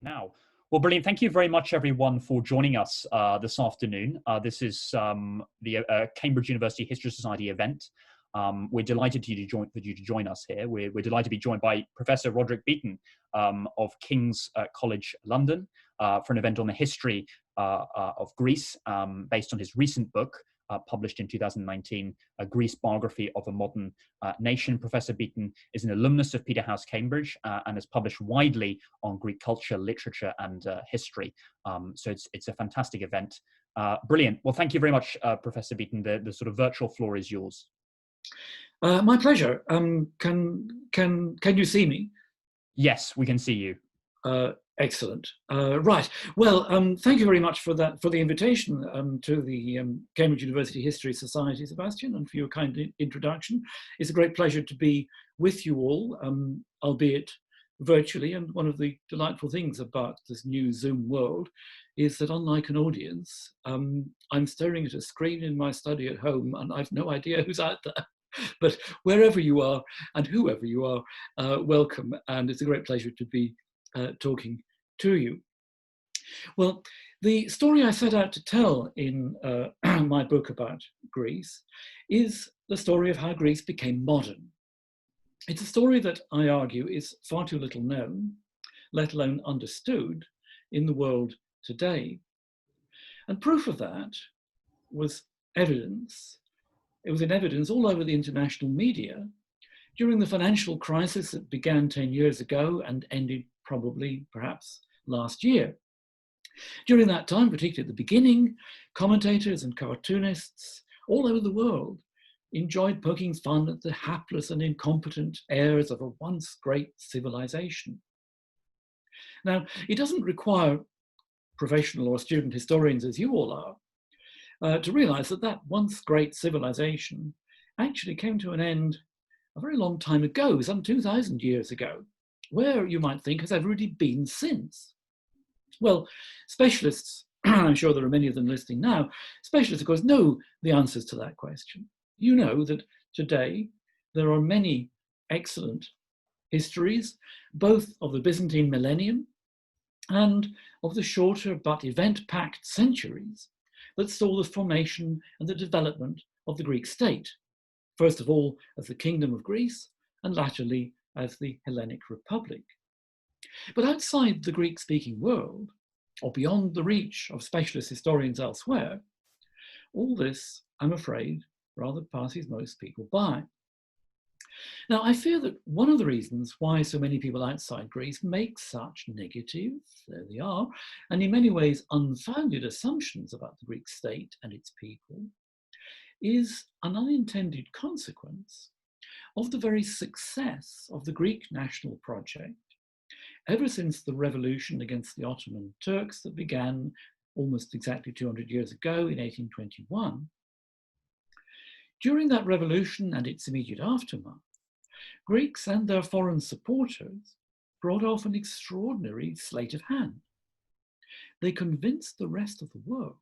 Now. Well, brilliant. Thank you very much, everyone, for joining us this afternoon. This is the Cambridge University History Society event. We're delighted for you to join us here. We're delighted to be joined by Professor Roderick Beaton of King's College London for an event on the history of Greece, based on his recent book, published in 2019, A Greece Biography of a Modern Nation. Professor Beaton is an alumnus of Peterhouse, Cambridge, and has published widely on Greek culture, literature, and history. So it's a fantastic event. Brilliant. Well, thank you very much, Professor Beaton. The sort of virtual floor is yours. My pleasure. Can you see me? Yes, we can see you. Excellent. Right. Well, thank you very much for the invitation to the Cambridge University History Society, Sebastian, and for your kind introduction. It's a great pleasure to be with you all, albeit virtually. And one of the delightful things about this new Zoom world is that, unlike an audience, I'm staring at a screen in my study at home, and I've no idea who's out there. But wherever you are and whoever you are, welcome. And it's a great pleasure to be talking to you. Well, the story I set out to tell in my book about Greece is the story of how Greece became modern. It's a story that I argue is far too little known, let alone understood, in the world today. And proof of that was evidence. It was in evidence all over the international media during the financial crisis that began 10 years ago and ended probably, perhaps, last year. During that time, particularly at the beginning, commentators and cartoonists all over the world enjoyed poking fun at the hapless and incompetent heirs of a once great civilization. Now, it doesn't require professional or student historians, as you all are, to realize that that once great civilization actually came to an end a very long time ago, some 2,000 years ago. Where, you might think, has everybody been since? Well, specialists, I'm sure there are many of them listening now, specialists, of course, know the answers to that question. You know that today there are many excellent histories, both of the Byzantine millennium and of the shorter but event-packed centuries that saw the formation and the development of the Greek state, first of all as the Kingdom of Greece, and latterly as the Hellenic Republic. But outside the Greek-speaking world, or beyond the reach of specialist historians elsewhere, all this, I'm afraid, rather passes most people by. Now, I fear that one of the reasons why so many people outside Greece make such negative, there they are, and in many ways unfounded assumptions about the Greek state and its people, is an unintended consequence of the very success of the Greek national project ever since the revolution against the Ottoman Turks that began almost exactly 200 years ago in 1821. During that revolution and its immediate aftermath, Greeks and their foreign supporters brought off an extraordinary sleight of hand. They convinced the rest of the world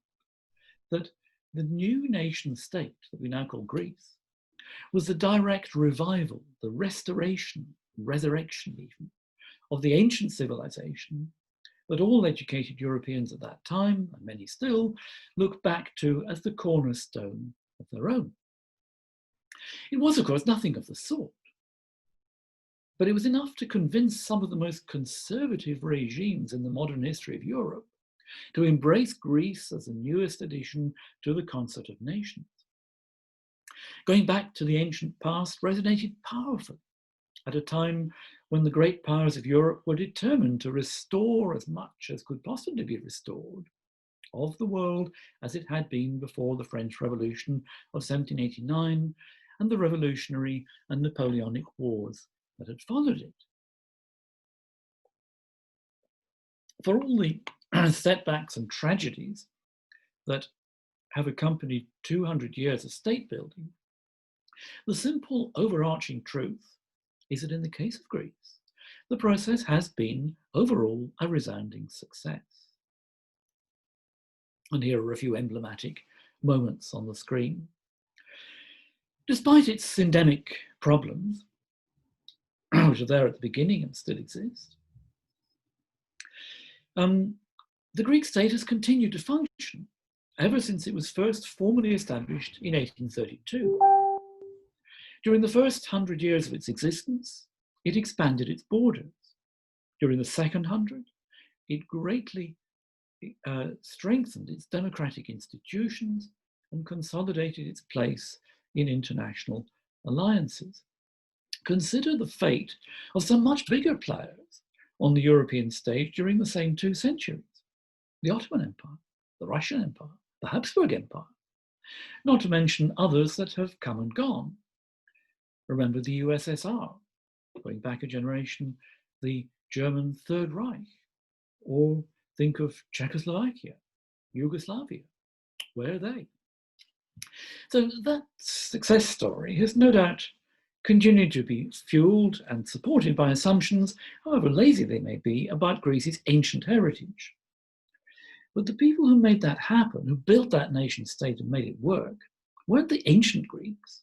that the new nation state that we now call Greece was the direct revival, the restoration, resurrection even, of the ancient civilization that all educated Europeans at that time, and many still, look back to as the cornerstone of their own. It was, of course, nothing of the sort, but it was enough to convince some of the most conservative regimes in the modern history of Europe to embrace Greece as the newest addition to the concert of nations. Going back to the ancient past resonated powerfully at a time when the great powers of Europe were determined to restore as much as could possibly be restored of the world as it had been before the French Revolution of 1789 and the Revolutionary and Napoleonic Wars that had followed it. For all the setbacks and tragedies that have accompanied 200 years of state building, the simple overarching truth is that in the case of Greece, the process has been overall a resounding success. And here are a few emblematic moments on the screen. Despite its endemic problems, which are there at the beginning and still exist, The Greek state has continued to function ever since it was first formally established in 1832. During the first 100 years of its existence, it expanded its borders. During the second 100, it greatly strengthened its democratic institutions and consolidated its place in international alliances. Consider the fate of some much bigger players on the European stage during the same 2 centuries. The Ottoman Empire, the Russian Empire, the Habsburg Empire, not to mention others that have come and gone. Remember the USSR, going back a generation, the German Third Reich, or think of Czechoslovakia, Yugoslavia. Where are they? So that success story has no doubt continued to be fueled and supported by assumptions, however lazy they may be, about Greece's ancient heritage. But the people who made that happen, who built that nation state and made it work, weren't the ancient Greeks.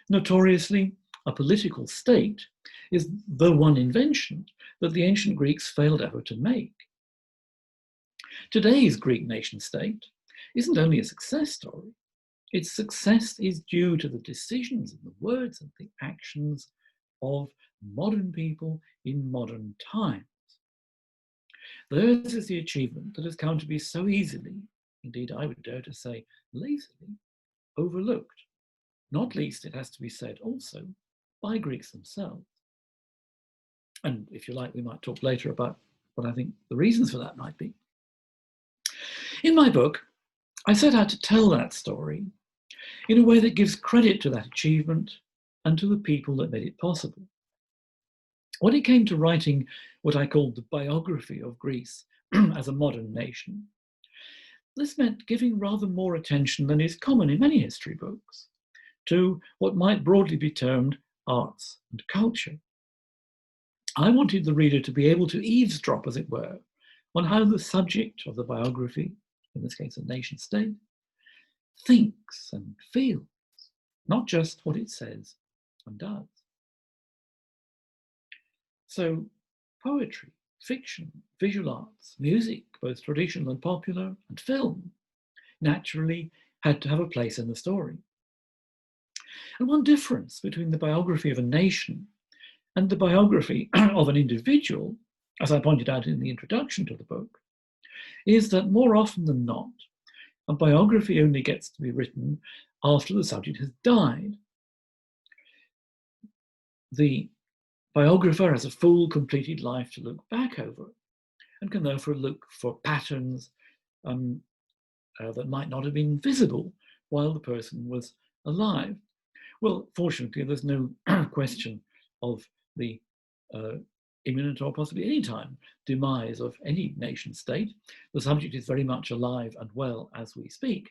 Notoriously, a political state is the one invention that the ancient Greeks failed ever to make. Today's Greek nation state isn't only a success story, its success is due to the decisions and the words and the actions of modern people in modern times. Theirs is the achievement that has come to be so easily, indeed I would dare to say lazily, overlooked. Not least, it has to be said also, by Greeks themselves. And if you like, we might talk later about what I think the reasons for that might be. In my book, I set out to tell that story in a way that gives credit to that achievement and to the people that made it possible. When it came to writing what I called the biography of Greece as a modern nation, this meant giving rather more attention than is common in many history books to what might broadly be termed arts and culture. I wanted the reader to be able to eavesdrop, as it were, on how the subject of the biography, in this case a nation state, thinks and feels, not just what it says and does. So poetry, fiction, visual arts, music, both traditional and popular, and film, naturally had to have a place in the story. And one difference between the biography of a nation and the biography of an individual, as I pointed out in the introduction to the book, is that more often than not, a biography only gets to be written after the subject has died. The biographer has a full, completed life to look back over and can therefore look for patterns that might not have been visible while the person was alive. Well, fortunately, there's no question of the imminent or possibly any time demise of any nation state. The subject is very much alive and well as we speak.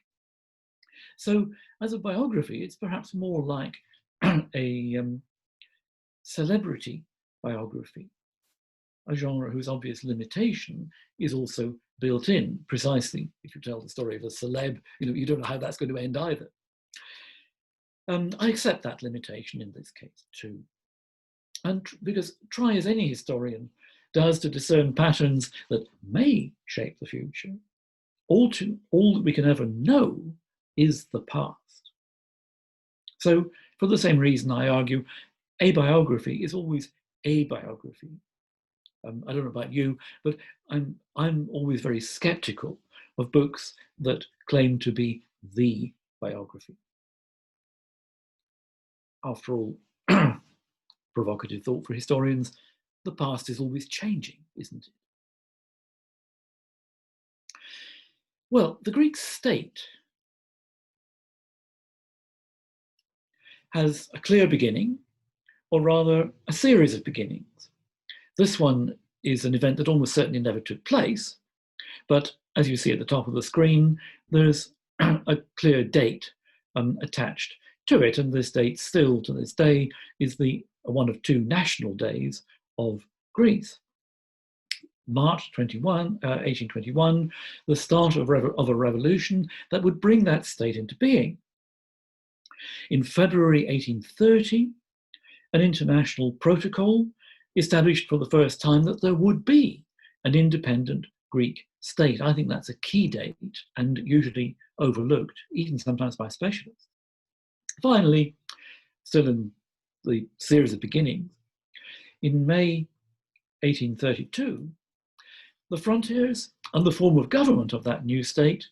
So as a biography, it's perhaps more like a celebrity biography, a genre whose obvious limitation is also built in. Precisely, if you tell the story of a celeb, you don't know how that's going to end either. I accept that limitation in this case too. And because try as any historian does to discern patterns that may shape the future, all that we can ever know is the past. So for the same reason, I argue, a biography is always a biography. I don't know about you, but I'm always very skeptical of books that claim to be the biography. After all, provocative thought for historians, the past is always changing, isn't it? Well, the Greek state has a clear beginning, or rather a series of beginnings. This one is an event that almost certainly never took place, but as you see at the top of the screen, there's a clear date attached to it, and this date still to this day is one of 2 national days of Greece. March 1821, the start of a revolution that would bring that state into being. In February 1830, an international protocol established for the first time that there would be an independent Greek state. I think that's a key date and usually overlooked, even sometimes by specialists. Finally, still in the series of beginnings, in May 1832, the frontiers and the form of government of that new state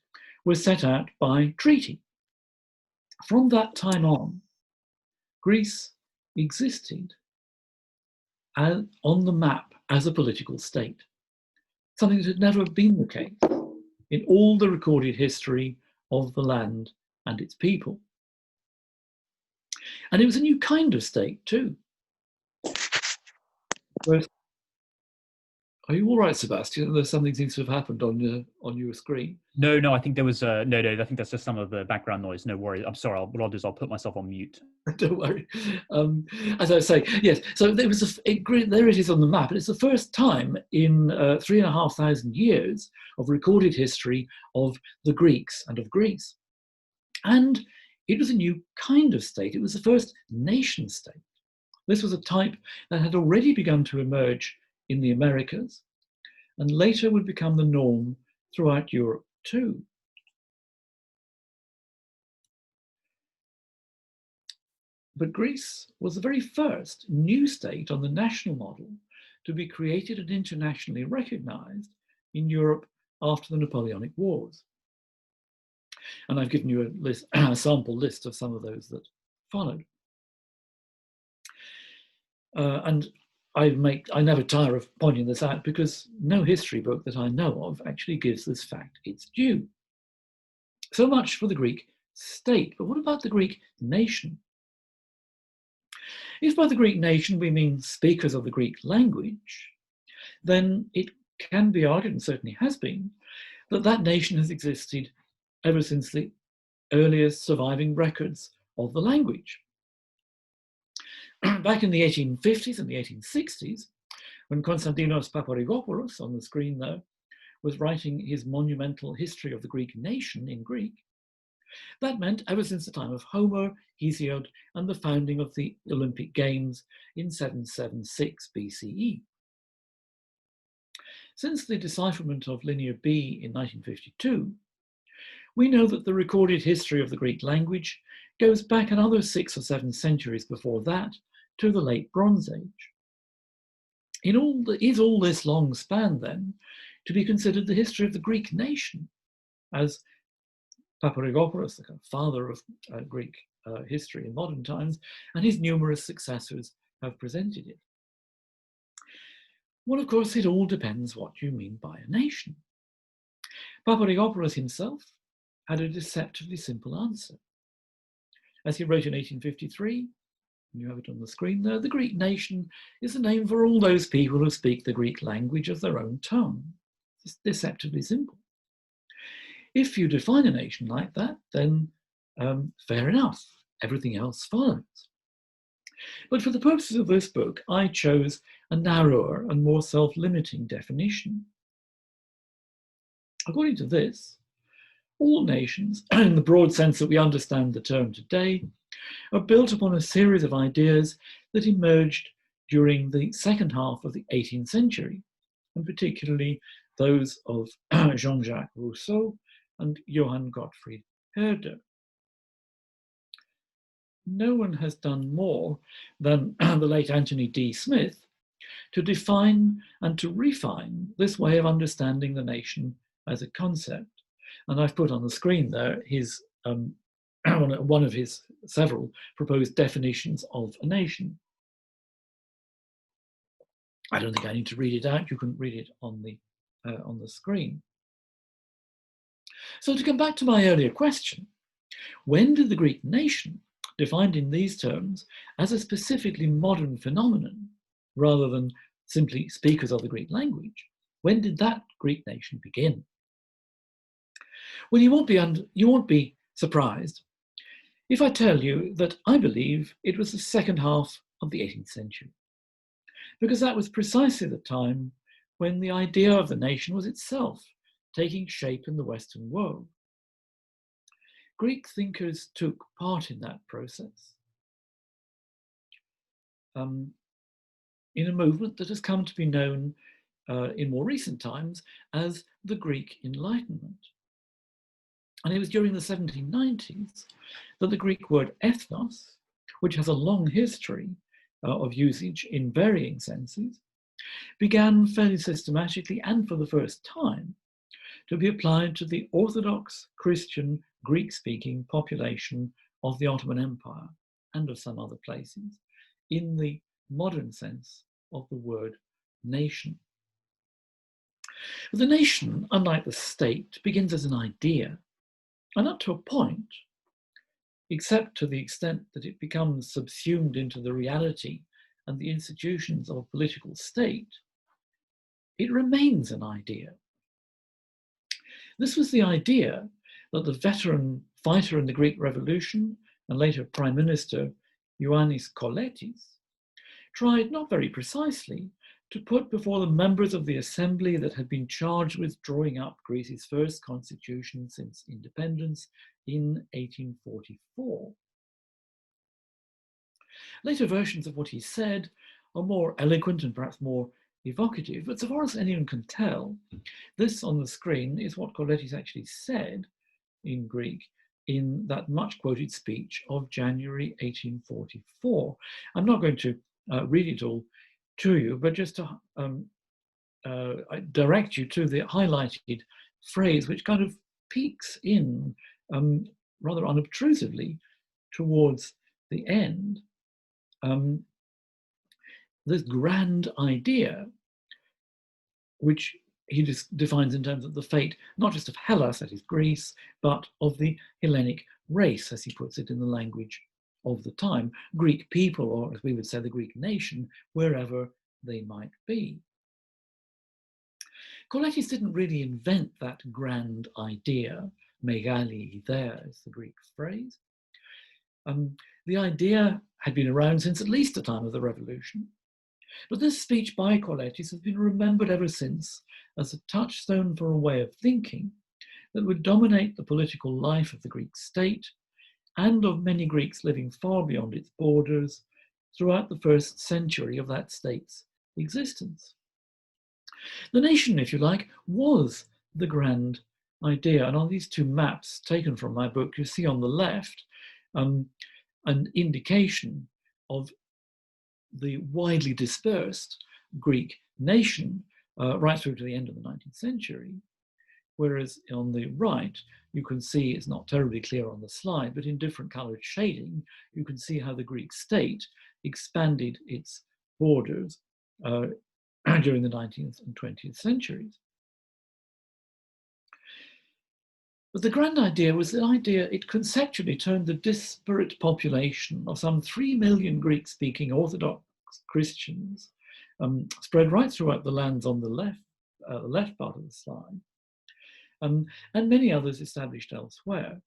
were set out by treaty. From that time on, Greece existed on the map as a political state, something that had never been the case in all the recorded history of the land and its people. And it was a new kind of state too. Whereas, are you all right, Sebastian? There's something seems to have happened on your screen. No, I think there was no. I think that's just some of the background noise. No worries. I'm sorry. What I'll do is I'll put myself on mute. Don't worry. As I say, yes. So there was there it is on the map, and it's the first time in 3,500 years of recorded history of the Greeks and of Greece. And it was a new kind of state. It was the first nation state. This was a type that had already begun to emerge in the Americas, and later would become the norm throughout Europe too. But Greece was the very first new state on the national model to be created and internationally recognized in Europe after the Napoleonic Wars. And I've given you a sample list of some of those that followed. And I never tire of pointing this out because no history book that I know of actually gives this fact its due. So much for the Greek state, but what about the Greek nation? If by the Greek nation we mean speakers of the Greek language, then it can be argued, and certainly has been, that that nation has existed ever since the earliest surviving records of the language. Back in the 1850s and the 1860s, when Konstantinos Paparrigopoulos, on the screen there, was writing his monumental history of the Greek nation in Greek, that meant ever since the time of Homer, Hesiod, and the founding of the Olympic Games in 776 BCE. Since the decipherment of Linear B in 1952, we know that the recorded history of the Greek language goes back another 6 or 7 centuries before that to the late Bronze Age. Is all this long span, then, to be considered the history of the Greek nation, as Paparrigopoulos, the kind of father of Greek history in modern times, and his numerous successors have presented it? Well, of course, it all depends what you mean by a nation. Paparrigopoulos himself had a deceptively simple answer. As he wrote in 1853, and you have it on the screen there, the Greek nation is a name for all those people who speak the Greek language as their own tongue. It's deceptively simple. If you define a nation like that, then fair enough, everything else follows. But for the purposes of this book, I chose a narrower and more self-limiting definition. According to this, all nations, in the broad sense that we understand the term today, are built upon a series of ideas that emerged during the second half of the 18th century, and particularly those of Jean-Jacques Rousseau and Johann Gottfried Herder. No one has done more than the late Anthony D. Smith to define and to refine this way of understanding the nation as a concept. And I've put on the screen there his one of his several proposed definitions of a nation. I don't think I need to read it out. You can read it on the screen. So to come back to my earlier question, when did the Greek nation, defined in these terms as a specifically modern phenomenon, rather than simply speakers of the Greek language, when did that Greek nation begin? Well, you won't be surprised if I tell you that I believe it was the second half of the 18th century, because that was precisely the time when the idea of the nation was itself taking shape in the Western world. Greek thinkers took part in that process in a movement that has come to be known in more recent times as the Greek Enlightenment. And it was during the 1790s that the Greek word ethnos, which has a long history of usage in varying senses, began fairly systematically and for the first time to be applied to the Orthodox Christian Greek-speaking population of the Ottoman Empire and of some other places in the modern sense of the word nation. The nation, unlike the state, begins as an idea, and up to a point, except to the extent that it becomes subsumed into the reality and the institutions of a political state, it remains an idea. This was the idea that the veteran fighter in the Greek Revolution and later Prime Minister Ioannis Kolettis tried, not very precisely, to put before the members of the assembly that had been charged with drawing up Greece's first constitution since independence in 1844. Later versions of what he said are more eloquent and perhaps more evocative, but so far as anyone can tell, this on the screen is what Kolettis actually said in Greek in that much quoted speech of January 1844. I'm not going to read it all to you, but just to direct you to the highlighted phrase, which kind of peeks in rather unobtrusively towards the end. This grand idea, which he defines in terms of the fate, not just of Hellas, that is Greece, but of the Hellenic race, as he puts it in the language of the time, Greek people, or as we would say, the Greek nation, wherever they might be. Kolettis didn't really invent that grand idea, megali ιδέα is the Greek phrase. The idea had been around since at least the time of the revolution, but this speech by Kolettis has been remembered ever since as a touchstone for a way of thinking that would dominate the political life of the Greek state and of many Greeks living far beyond its borders throughout the first century of that state's existence. The nation, if you like, was the grand idea. And on these two maps taken from my book, you see on the left an indication of the widely dispersed Greek nation right through to the end of the 19th century. Whereas on the right, you can see, it's not terribly clear on the slide, but in different colored shading, you can see how the Greek state expanded its borders during the 19th and 20th centuries. But the grand idea was the idea, it conceptually turned the disparate population of some 3 million Greek-speaking Orthodox Christians spread right throughout the lands on the left part of the slide, and many others established elsewhere,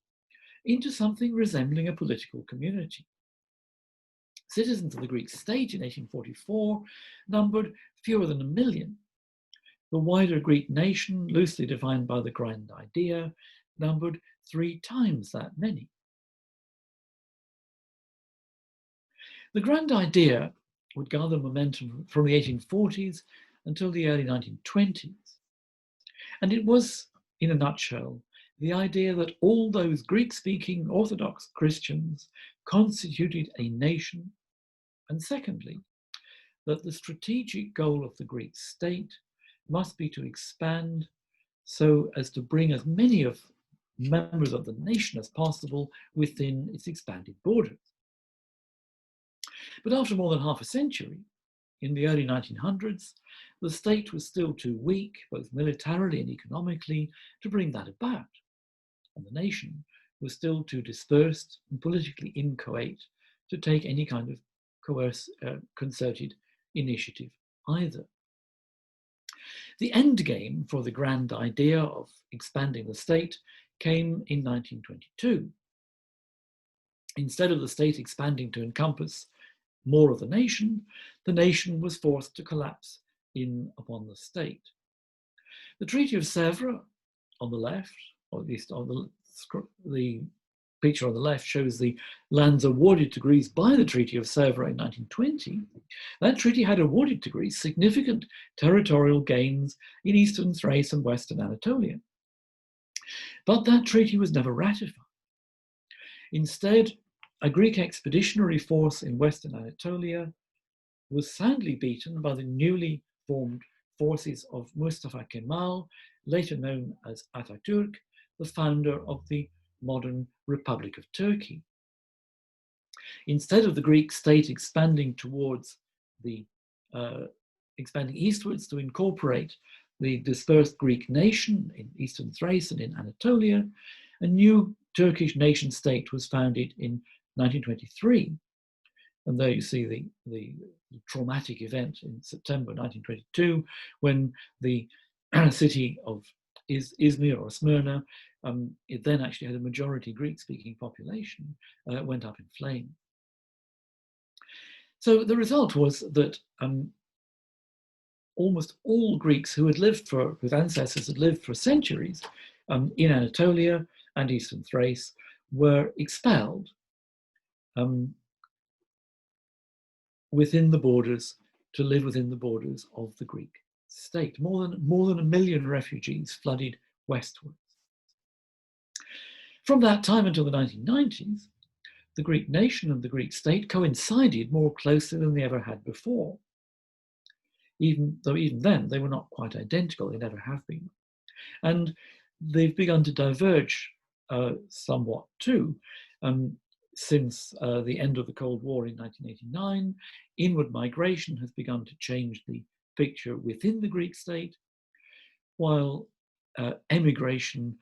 into something resembling a political community. Citizens of the Greek state in 1844 numbered fewer than 1 million. The wider Greek nation, loosely defined by the grand idea, numbered 3 times that many. The grand idea would gather momentum from the 1840s until the early 1920s. And it was, in a nutshell, the idea that all those Greek-speaking Orthodox Christians constituted a nation, and secondly, that the strategic goal of the Greek state must be to expand so as to bring as many of members of the nation as possible within its expanded borders. But after more than half a century, in the early 1900s, the state was still too weak, both militarily and economically, to bring that about. And the nation was still too dispersed and politically inchoate to take any kind of concerted initiative either. The end game for the grand idea of expanding the state came in 1922. Instead of the state expanding to encompass more of the nation was forced to collapse in upon the state. The Treaty of Sèvres on the left, or at least on the picture on the left shows the lands awarded to Greece by the Treaty of Sèvres in 1920. That treaty had awarded to Greece significant territorial gains in eastern Thrace and western Anatolia. But that treaty was never ratified. Instead, a Greek expeditionary force in western Anatolia was sadly beaten by the newly formed forces of Mustafa Kemal, later known as Atatürk, the founder of the modern Republic of Turkey. Instead of the Greek state expanding towards the expanding eastwards to incorporate the dispersed Greek nation in eastern Thrace and in Anatolia, a new Turkish nation state was founded in 1923. And there you see the traumatic event in September 1922, when the city of Izmir or Smyrna, it then actually had a majority Greek-speaking population, went up in flames. So the result was that almost all Greeks whose ancestors had lived for centuries in Anatolia and eastern Thrace were expelled within the borders, to live within the borders of the Greek state. More than 1 million refugees flooded westwards. From that time until the 1990s, the Greek nation and the Greek state coincided more closely than they ever had before. Even then, they were not quite identical, they never have been. And they've begun to diverge somewhat too. Since the end of the Cold War in 1989, inward migration has begun to change the picture within the Greek state, while emigration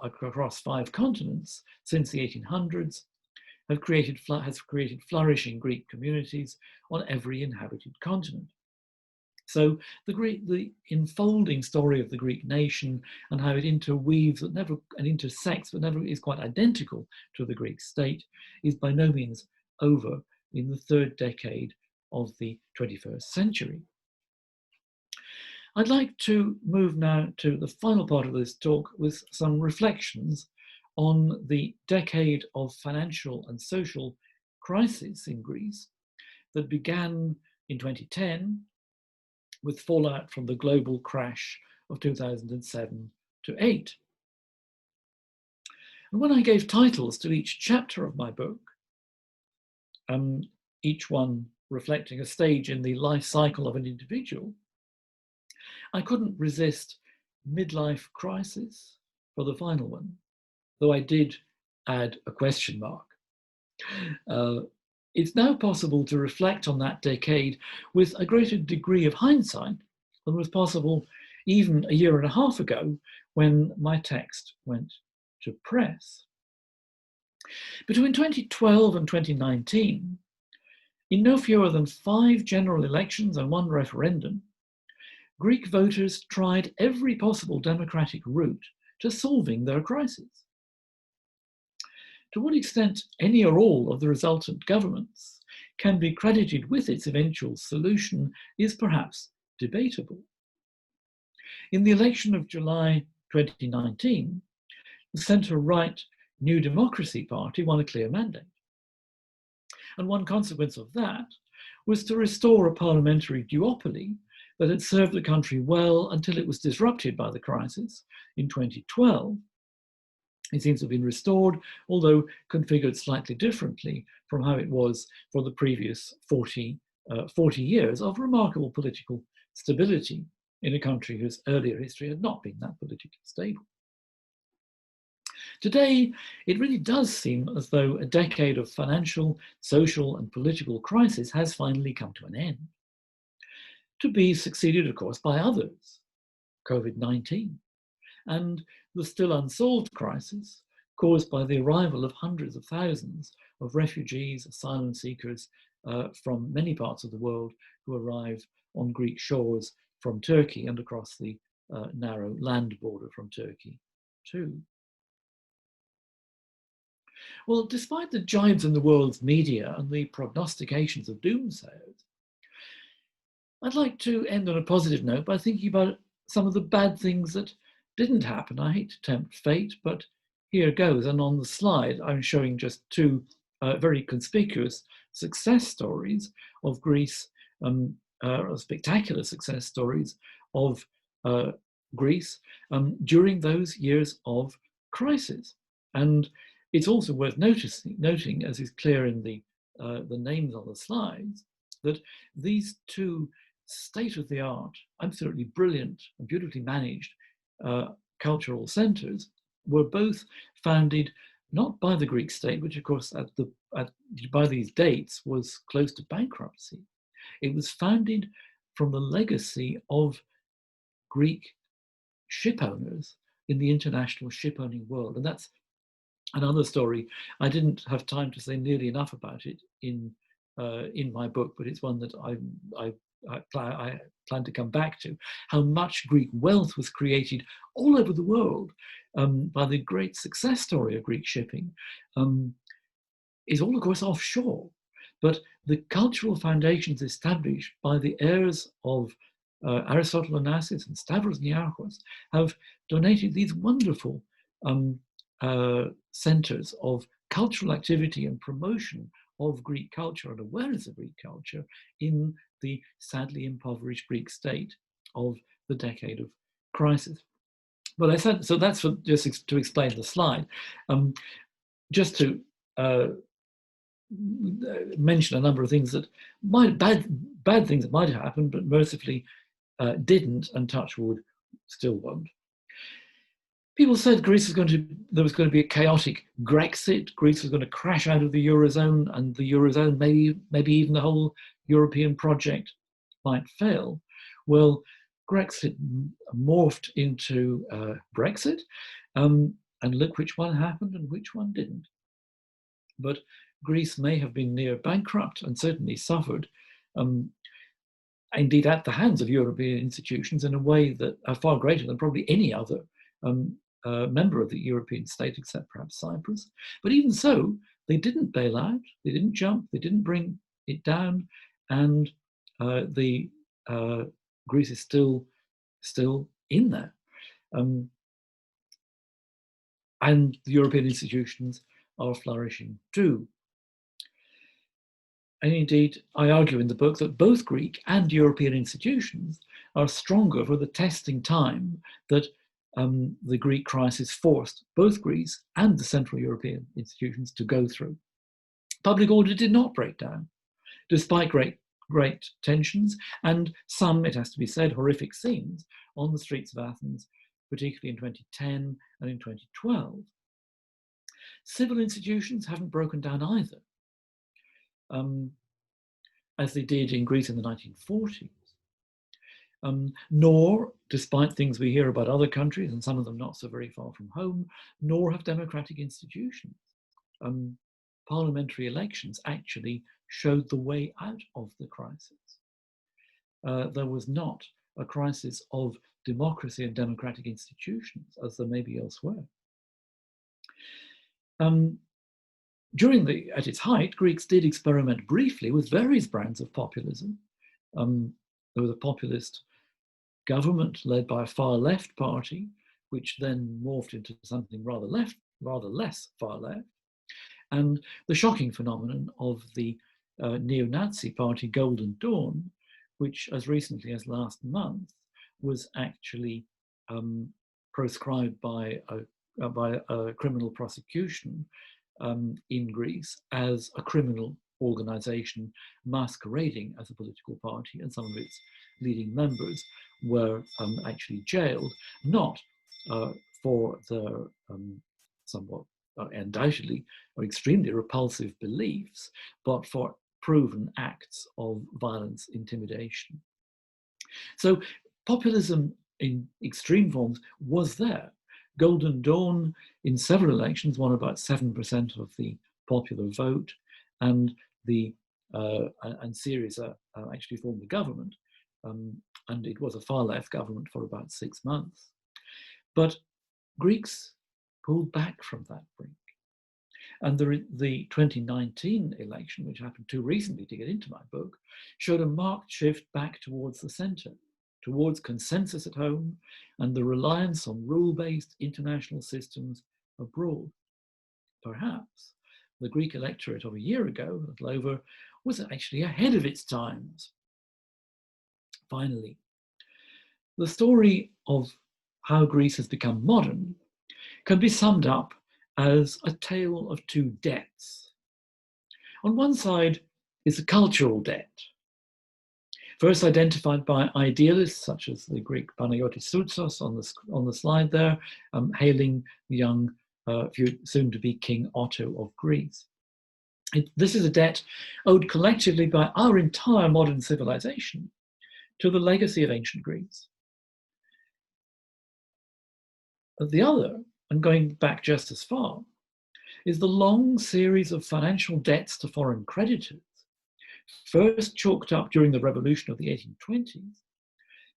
across 5 continents since the 1800s has created flourishing Greek communities on every inhabited continent. So the enfolding story of the Greek nation and how it interweaves and intersects but never is quite identical to the Greek state is by no means over in the 3rd decade of the 21st century. I'd like to move now to the final part of this talk with some reflections on the decade of financial and social crisis in Greece that began in 2010 with fallout from the global crash of 2007 to 8. And when I gave titles to each chapter of my book, each one reflecting a stage in the life cycle of an individual, I couldn't resist midlife crisis for the final one, though I did add a question mark. It's now possible to reflect on that decade with a greater degree of hindsight than was possible even a year and a half ago when my text went to press. Between 2012 and 2019, in no fewer than 5 general elections and 1 referendum, Greek voters tried every possible democratic route to solving their crisis. To what extent any or all of the resultant governments can be credited with its eventual solution is perhaps debatable. In the election of July 2019, the centre-right New Democracy Party won a clear mandate. And one consequence of that was to restore a parliamentary duopoly that had served the country well until it was disrupted by the crisis in 2012. It seems to have been restored, although configured slightly differently from how it was for the previous 40 years of remarkable political stability in a country whose earlier history had not been that politically stable. Today, it really does seem as though a decade of financial, social, and political crisis has finally come to an end, to be succeeded, of course, by others, COVID-19, and the still unsolved crisis caused by the arrival of hundreds of thousands of refugees, asylum seekers from many parts of the world who arrive on Greek shores from Turkey and across the narrow land border from Turkey too. Well, despite the jibes in the world's media and the prognostications of doomsayers, I'd like to end on a positive note by thinking about some of the bad things that didn't happen. I hate to tempt fate, but here goes. And on the slide, I'm showing just two very conspicuous success stories of Greece, spectacular success stories of Greece during those years of crisis. And it's also worth noting, as is clear in the names on the slides, that these two state-of-the-art, absolutely brilliant and beautifully managed cultural centres were both founded not by the Greek state, which of course by these dates was close to bankruptcy. It was founded from the legacy of Greek ship owners in the international ship owning world. And that's another story. I didn't have time to say nearly enough about it in my book, but it's one that I plan to come back to. How much Greek wealth was created all over the world by the great success story of Greek shipping is all, of course, offshore. But the cultural foundations established by the heirs of Aristotle Onassis and Stavros Niarchos have donated these wonderful centers of cultural activity and promotion of Greek culture and awareness of Greek culture in the sadly impoverished Greek state of the decade of crisis. But I said, so that's just to explain the slide. Just to mention a number of things that bad things that might have happened, but mercifully didn't, and touch wood, still won't. People said there was going to be a chaotic Grexit. Greece was going to crash out of the Eurozone, and the Eurozone, maybe even the whole European project might fail. Well, Grexit morphed into Brexit, and look which one happened and which one didn't. But Greece may have been near bankrupt and certainly suffered, indeed at the hands of European institutions in a way that are far greater than probably any other member of the European state, except perhaps Cyprus. But even so, they didn't bail out, they didn't jump, they didn't bring it down, and Greece is still in there. And the European institutions are flourishing too. And indeed, I argue in the book that both Greek and European institutions are stronger for the testing time that the Greek crisis forced both Greece and the Central European institutions to go through. Public order did not break down, despite great tensions and some, it has to be said, horrific scenes on the streets of Athens, particularly in 2010 and in 2012. Civil institutions haven't broken down either, as they did in Greece in the 1940s. Nor, despite things we hear about other countries, and some of them not so very far from home, nor have democratic institutions. Parliamentary elections actually showed the way out of the crisis. There was not a crisis of democracy and democratic institutions, as there may be elsewhere. At its height, Greeks did experiment briefly with various brands of populism. There was a populist government led by a far left party, which then morphed into something rather less far left, and the shocking phenomenon of the neo-Nazi party Golden Dawn, which as recently as last month was actually proscribed by a criminal prosecution in Greece as a criminal organization masquerading as a political party, and some of its leading members were actually jailed, not for their somewhat undoubtedly or extremely repulsive beliefs, but for proven acts of violence, intimidation. So populism in extreme forms was there. Golden Dawn in several elections won about 7% of the popular vote, and Syriza actually formed the government, and it was a far left government for about 6 months. But Greeks pulled back from that brink. And the 2019 election, which happened too recently to get into my book, showed a marked shift back towards the centre, towards consensus at home and the reliance on rule-based international systems abroad. Perhaps the Greek electorate of a year ago, a little over, was actually ahead of its times. Finally, the story of how Greece has become modern can be summed up as a tale of two debts. On one side is the cultural debt, first identified by idealists such as the Greek Panayotis Soutsos on the slide there, hailing the young, soon-to-be King Otto of Greece. This is a debt owed collectively by our entire modern civilization to the legacy of ancient Greece. The other, and going back just as far, is the long series of financial debts to foreign creditors, first chalked up during the revolution of the 1820s,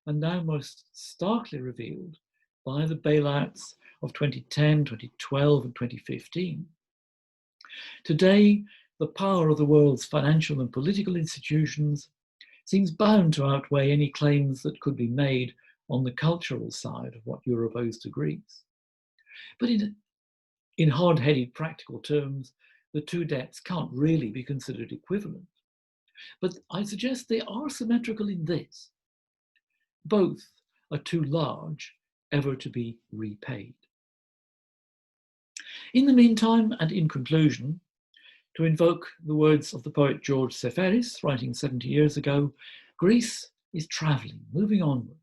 and now most starkly revealed by the bailouts of 2010, 2012, and 2015. Today, the power of the world's financial and political institutions seems bound to outweigh any claims that could be made on the cultural side of what Europe owes to Greece. But in hard-headed practical terms, the two debts can't really be considered equivalent. But I suggest they are symmetrical in this. Both are too large ever to be repaid. In the meantime, and in conclusion, to invoke the words of the poet George Seferis, writing 70 years ago, Greece is travelling, moving onwards.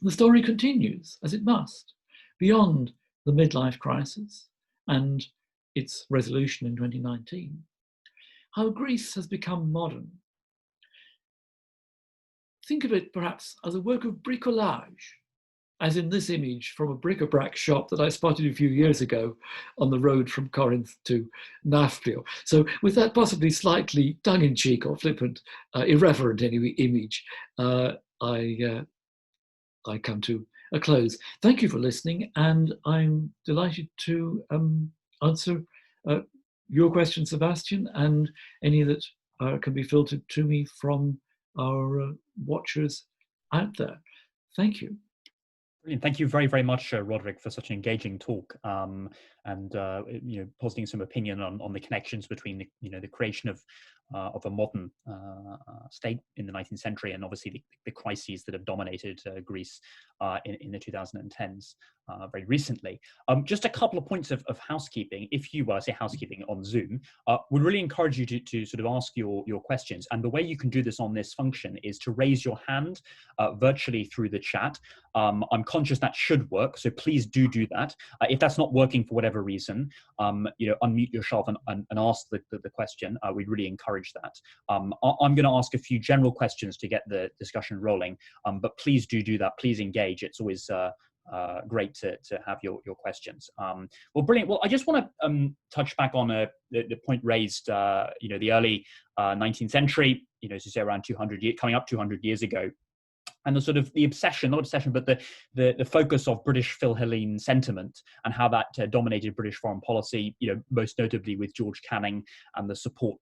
The story continues, as it must, beyond the midlife crisis and its resolution in 2019. How Greece has become modern. Think of it perhaps as a work of bricolage, as in this image from a bric-a-brac shop that I spotted a few years ago on the road from Corinth to Nafplio. So with that possibly slightly tongue-in-cheek or flippant, irreverent anyway, image, I come to a close. Thank you for listening, and I'm delighted to answer your questions, Sebastian, and any that can be filtered to me from our watchers out there. Thank you. Brilliant. Thank you very, very much, Roderick, for such an engaging talk, and positing some opinion on the connections between the creation of a modern state in the 19th century and obviously the crises that have dominated Greece in the 2010s very recently. Just a couple of points of housekeeping. If you say housekeeping on Zoom, would really encourage you to sort of ask your questions. And the way you can do this on this function is to raise your hand virtually through the chat. I'm conscious that should work, so please do that. If that's not working for whatever reason, unmute yourself and ask the question. We'd really encourage that. I'm going to ask a few general questions to get the discussion rolling, but please do that. Please engage. It's always great to have your questions. Well, brilliant. Well, I just want to touch back on the point raised. The early 19th century. As you say, around 200 years, coming up 200 years ago. And the sort of the obsession, not obsession, but the focus of British Philhellene sentiment and how that dominated British foreign policy, most notably with George Canning and the support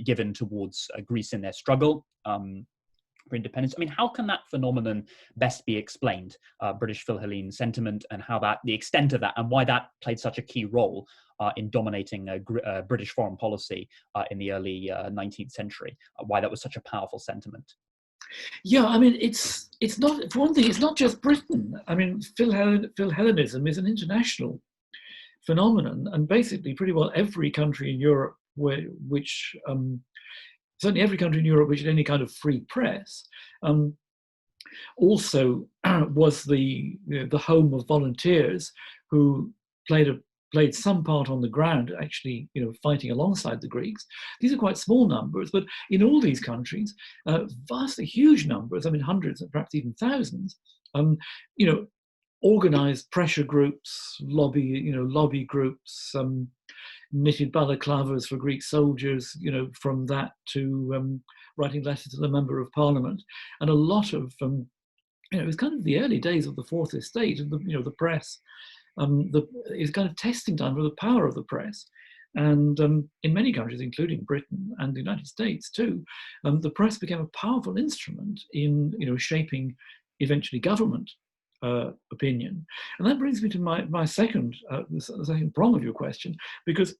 given towards Greece in their struggle for independence. I mean, how can that phenomenon best be explained, British Philhellene sentiment, and how the extent of that and why that played such a key role in dominating British foreign policy in the early 19th century, why that was such a powerful sentiment? Yeah, I mean, it's not, for one thing, it's not just Britain. I mean, Philhellenism is an international phenomenon, and basically pretty well every country in Europe certainly every country in Europe which had any kind of free press, also was the home of volunteers who played some part on the ground, actually, fighting alongside the Greeks. These are quite small numbers, but in all these countries, vastly huge numbers, I mean, hundreds and perhaps even thousands, organized pressure groups, lobby groups, knitted balaclavas for Greek soldiers, from that to writing letters to the Member of Parliament, and a lot of, it was kind of the early days of the Fourth Estate, and the press. It's kind of testing time for the power of the press. And in many countries, including Britain and the United States too, the press became a powerful instrument in shaping eventually government. opinion. And that brings me to my second, the second prong of your question, because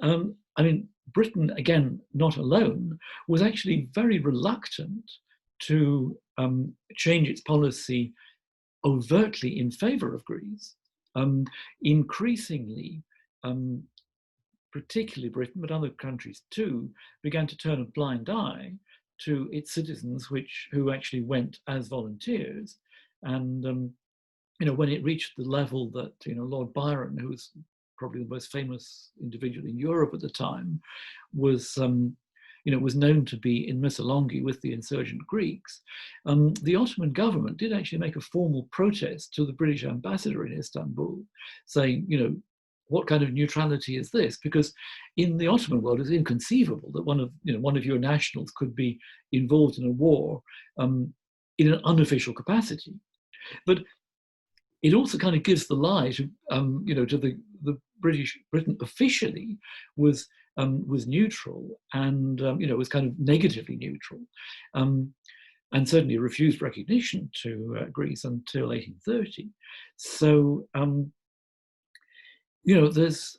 I mean, Britain, again, not alone, was actually very reluctant to change its policy overtly in favor of Greece. Increasingly, particularly Britain, but other countries too, began to turn a blind eye to its citizens, who actually went as volunteers. And when it reached the level that Lord Byron, who was probably the most famous individual in Europe at the time, was was known to be in Missolonghi with the insurgent Greeks, the Ottoman government did actually make a formal protest to the British ambassador in Istanbul, saying, what kind of neutrality is this? Because in the Ottoman world, it's inconceivable that one of your nationals could be involved in a war in an unofficial capacity. But it also kind of gives the lie to the Britain officially was neutral and was kind of negatively neutral, and certainly refused recognition to Greece until 1830. So there's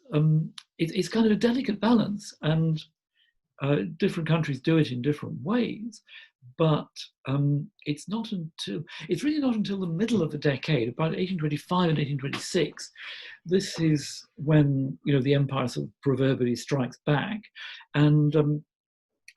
it's kind of a delicate balance, and different countries do it in different ways. But it's really not until the middle of the decade, about 1825 and 1826, this is when the empire sort of proverbially strikes back. And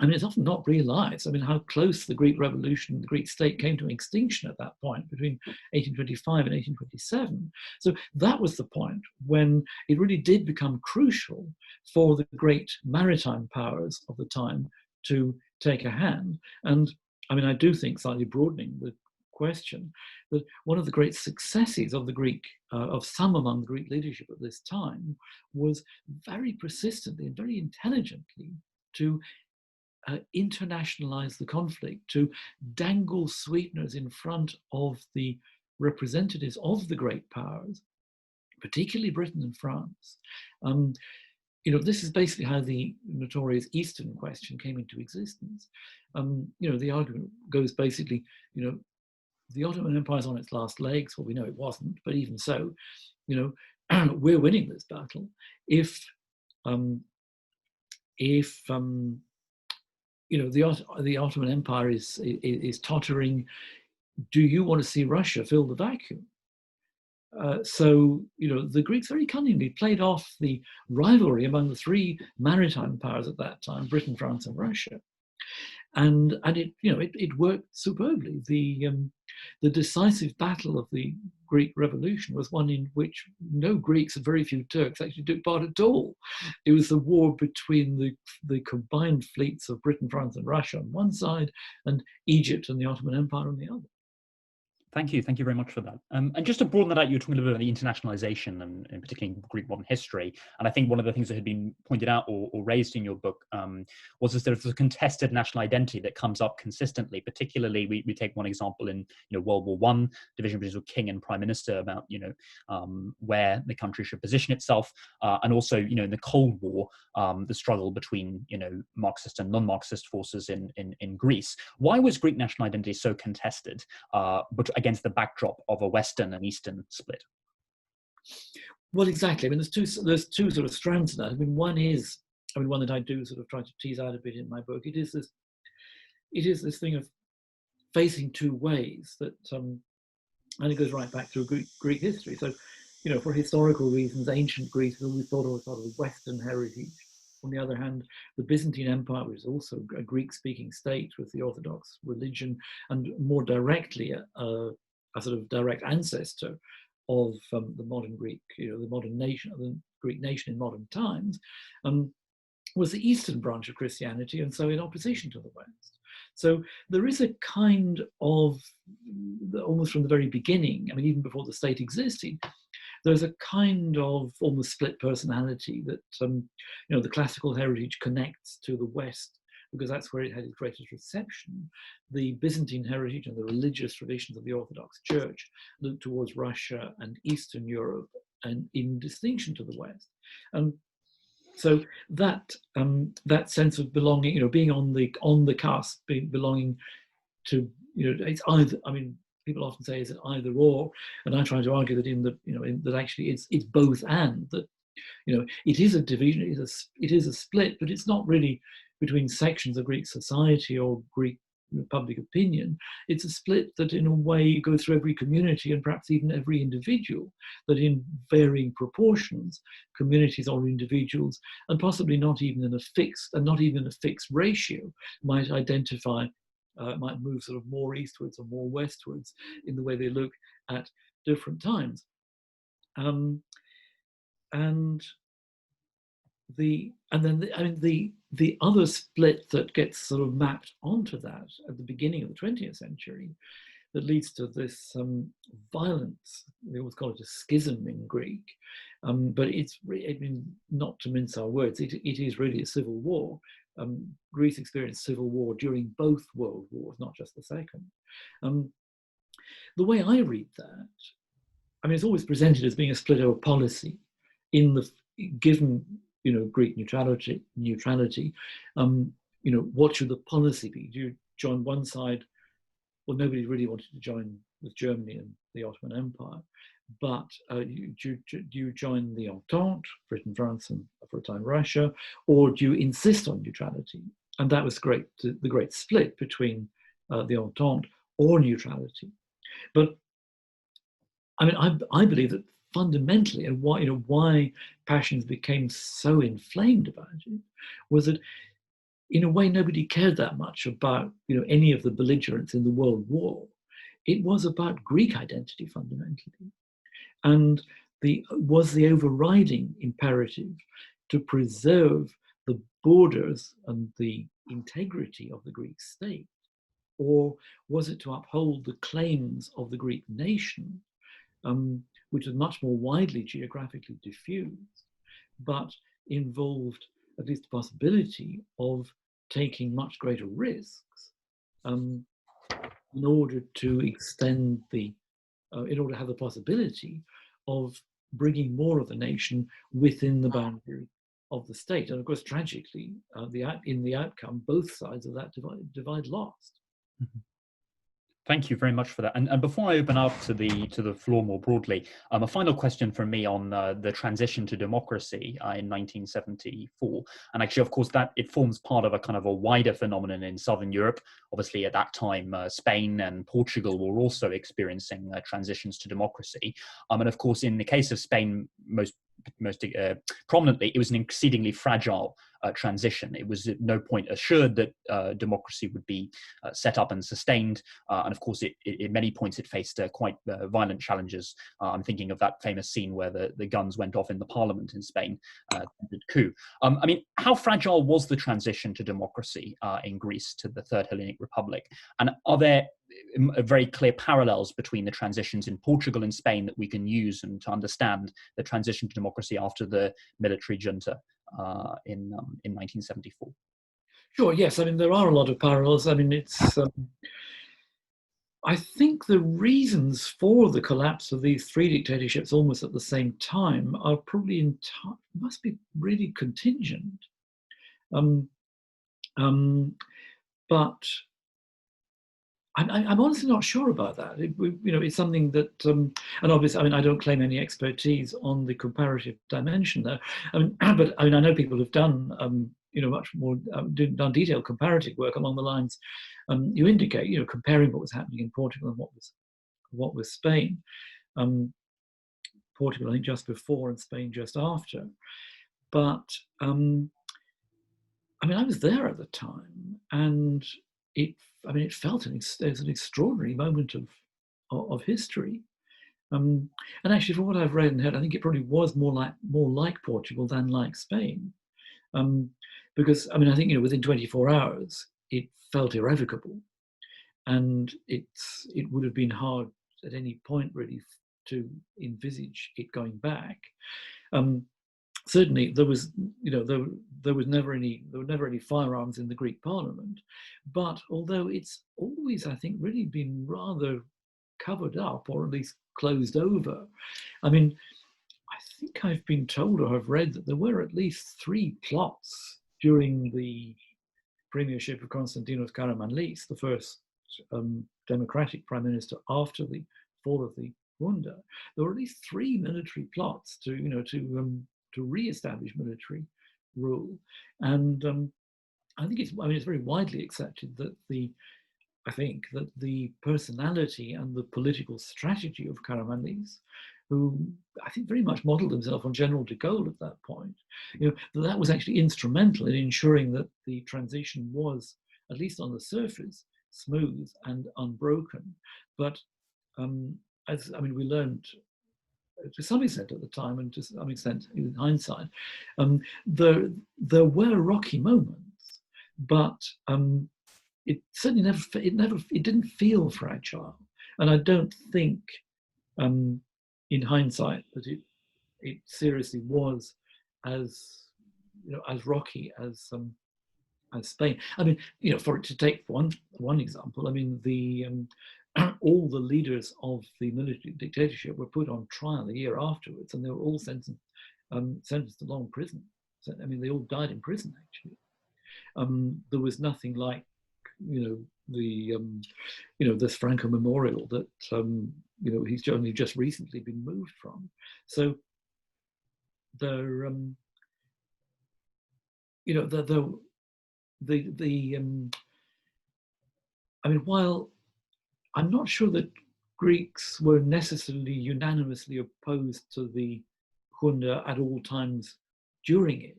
it's often not realized, how close the Greek Revolution, the Greek state, came to extinction at that point between 1825 and 1827. So that was the point when it really did become crucial for the great maritime powers of the time to take a hand. And I do think, slightly broadening the question, that one of the great successes of the Greek, of some among the Greek leadership at this time, was very persistently and very intelligently to internationalize the conflict, to dangle sweeteners in front of the representatives of the great powers, particularly Britain and France. This is basically how the notorious Eastern question came into existence. The argument goes basically, the Ottoman Empire is on its last legs. Well, we know it wasn't, but even so, we're winning this battle. If the Ottoman Empire is tottering, do you want to see Russia fill the vacuum? So the Greeks very cunningly played off the rivalry among the three maritime powers at that time, Britain, France, and Russia, and it worked superbly. The decisive battle of the Greek Revolution was one in which no Greeks and very few Turks actually took part at all. It was the war between the combined fleets of Britain, France, and Russia on one side, and Egypt and the Ottoman Empire on the other. Thank you very much for that. And just to broaden that out, you were talking a little bit about the internationalization, and particularly in Greek modern history. And I think one of the things that had been pointed out or raised in your book was that there's a contested national identity that comes up consistently. Particularly, we take one example in World War I, division between king and prime minister about where the country should position itself, and also in the Cold War, the struggle between Marxist and non-Marxist forces in Greece. Why was Greek national identity so contested? But against the backdrop of a Western and Eastern split? Well, exactly. There's two sort of strands to that. One is, one that I do sort of try to tease out a bit in my book. It is this thing of facing two ways that, and it goes right back to Greek history. So, for historical reasons, ancient Greece is always thought of as sort of Western heritage. On the other hand, the Byzantine Empire was also a Greek-speaking state with the Orthodox religion, and more directly a sort of direct ancestor of the modern Greek, the modern nation, the Greek nation in modern times, was the Eastern branch of Christianity, and so in opposition to the West. So there is a kind of, almost from the very beginning, even before the state existed, there's a kind of almost split personality that the classical heritage connects to the West because that's where it had its greatest reception. The Byzantine heritage and the religious traditions of the Orthodox Church look towards Russia and Eastern Europe, and in distinction to the West. So that sense of belonging, being on the cusp, belonging to, it's either, people often say is it either or, and I try to argue that that actually it's both and, that it is a division, it is a split, but it's not really between sections of Greek society or Greek public opinion. It's a split that in a way goes through every community and perhaps even every individual, that in varying proportions, communities or individuals, and possibly not even in a fixed ratio, might identify, might move sort of more eastwards or more westwards in the way they look at different times. And the other split that gets sort of mapped onto that at the beginning of the 20th century, that leads to this violence, we always call it a schism in Greek, but it's, I mean, not to mince our words, it is really a civil war. Greece experienced civil war during both world wars, not just the second. The way I read that, I mean, it's always presented as being a split over policy in the given, Greek neutrality. What should the policy be? Do you join one side? Well, nobody really wanted to join with Germany and the Ottoman Empire, but do you join the Entente, Britain, France, and for a time Russia, or do you insist on neutrality? And that was the great split between the Entente or neutrality. But I mean, I believe that fundamentally, and why passions became so inflamed about it, was that in a way nobody cared that much about any of the belligerents in the World War. It was about Greek identity fundamentally, and was the overriding imperative to preserve the borders and the integrity of the Greek state, or was it to uphold the claims of the Greek nation, which was much more widely geographically diffused, but involved at least the possibility of taking much greater risks in order to extend in order to have the possibility of bringing more of the nation within the boundary of the state. And of course, tragically, in the outcome, both sides of that divide lost. Mm-hmm. Thank you very much for that. And before I open up to the floor more broadly, a final question from me on the transition to democracy in 1974. And actually, of course, that it forms part of a kind of a wider phenomenon in Southern Europe. Obviously, at that time, Spain and Portugal were also experiencing transitions to democracy. And of course, in the case of Spain, most prominently, it was an exceedingly fragile transition. It was at no point assured that democracy would be set up and sustained. And of course, at many points, it faced quite violent challenges. I'm thinking of that famous scene where the guns went off in the parliament in Spain, the coup. I mean, how fragile was the transition to democracy in Greece, to the Third Hellenic Republic? And are there very clear parallels between the transitions in Portugal and Spain that we can use and to understand the transition to democracy after the military junta in 1974? Sure, yes. I mean, there are a lot of parallels. I mean, it's. I think the reasons for the collapse of these three dictatorships almost at the same time are probably must be really contingent. But I'm honestly not sure about that. It's something that, and obviously, I mean, I don't claim any expertise on the comparative dimension there. But I know people have done, much more, done detailed comparative work along the lines you indicate, comparing what was happening in Portugal and what was Spain. Portugal, I think, just before, and Spain just after. But I was there at the time, and it felt as an extraordinary moment of history. And actually, from what I've read and heard, I think it probably was more like Portugal than like Spain, because I think within 24 hours it felt irrevocable, and it would have been hard at any point really to envisage it going back. Certainly, there was never any firearms in the Greek Parliament, but although it's always, I think, really been rather covered up, or at least closed over. I mean, I think I've been told, or I've read, that there were at least 3 plots during the premiership of Konstantinos Karamanlis, the first democratic prime minister after the fall of the Junta, there were at least 3 military plots to re-establish military rule. And I think it's very widely accepted that the personality and the political strategy of Karamanlis, who I think very much modelled himself on General de Gaulle at that point, that was actually instrumental in ensuring that the transition was, at least on the surface, smooth and unbroken. But we learned to some extent at the time, and to some extent in hindsight, there were rocky moments, but it certainly it didn't feel fragile, and I don't think, in hindsight, that it seriously was as rocky as Spain. I mean, for it to take one example, I mean, all the leaders of the military dictatorship were put on trial a year afterwards, and they were all sentenced to long prison. So, I mean, they all died in prison, actually. There was nothing like, this Franco memorial that, he's only just recently been moved from. So there, while I'm not sure that Greeks were necessarily unanimously opposed to the Junta at all times during it,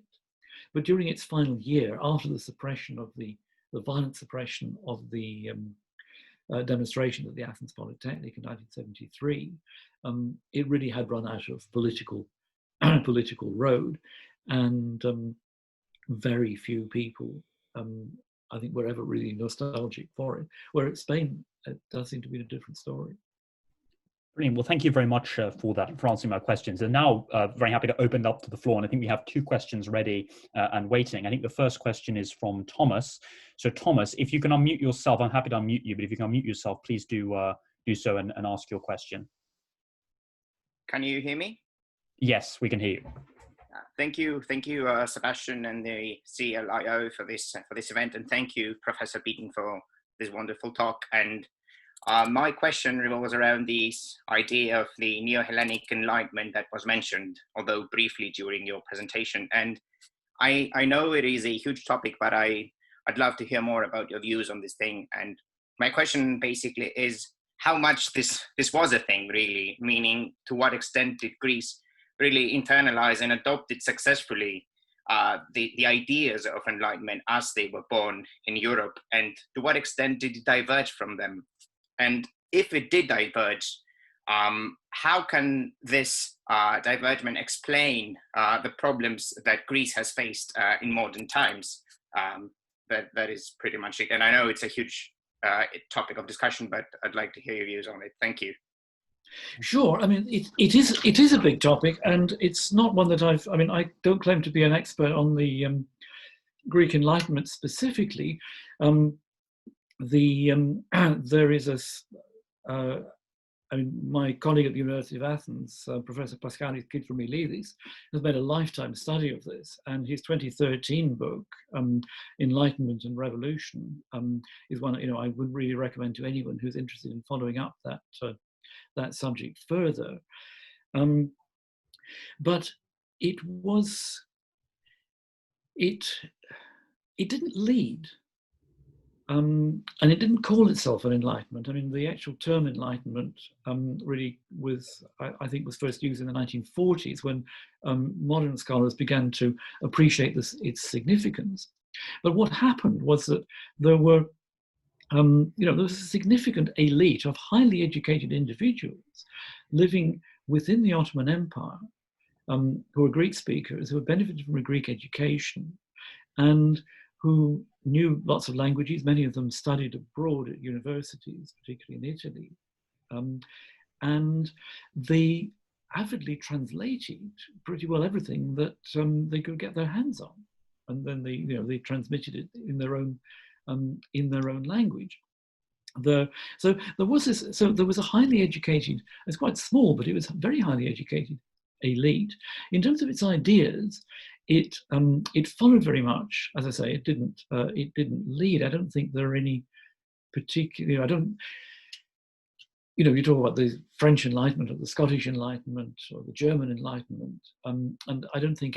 but during its final year, after the suppression of the violent suppression of the demonstration at the Athens Polytechnic in 1973, it really had run out of political road, and very few people, I think, were ever really nostalgic for it. Where at Spain, it does seem to be a different story. Brilliant. Well, thank you very much for that, for answering my questions. And now, very happy to open up to the floor. And I think we have 2 questions ready and waiting. I think the first question is from Thomas. So Thomas, if you can unmute yourself, I'm happy to unmute you, but if you can unmute yourself, please do so and ask your question. Can you hear me? Yes, we can hear you. Thank you, Sebastian and the CLIO for this event, and thank you, Professor Beaton, for this wonderful talk. And my question revolves around this idea of the Neo-Hellenic Enlightenment that was mentioned, although briefly during your presentation. And I know it is a huge topic, but I'd love to hear more about your views on this thing. And my question basically is how much this was a thing, really, meaning to what extent did Greece really internalize and adopt it successfully, the ideas of enlightenment as they were born in Europe, and to what extent did it diverge from them? And if it did diverge, how can this divergence explain the problems that Greece has faced in modern times? That is pretty much it. And I know it's a huge topic of discussion, but I'd like to hear your views on it. Thank you. Sure. I mean, it is a big topic, and it's not one that I don't claim to be an expert on the Greek Enlightenment specifically. There is my colleague at the University of Athens, Professor Paskalis Kythromilidis, has made a lifetime study of this, and his 2013 book, Enlightenment and Revolution, is one I would really recommend to anyone who's interested in following up that subject further. But it didn't lead, and it didn't call itself an enlightenment. I mean, the actual term enlightenment really was, I think, was first used in the 1940s when modern scholars began to appreciate its significance. But what happened was that there was a significant elite of highly educated individuals living within the Ottoman Empire, who were Greek speakers, who had benefited from a Greek education, and who knew lots of languages. Many of them studied abroad at universities, particularly in Italy, and they avidly translated pretty well everything that they could get their hands on, and then they transmitted it in their own language. So there was a highly educated, it's quite small, but it was a very highly educated elite. In terms of its ideas, it followed very much, as I say, it didn't lead. I don't think there are any particular, you know, you talk about the French Enlightenment or the Scottish Enlightenment or the German Enlightenment, and I don't think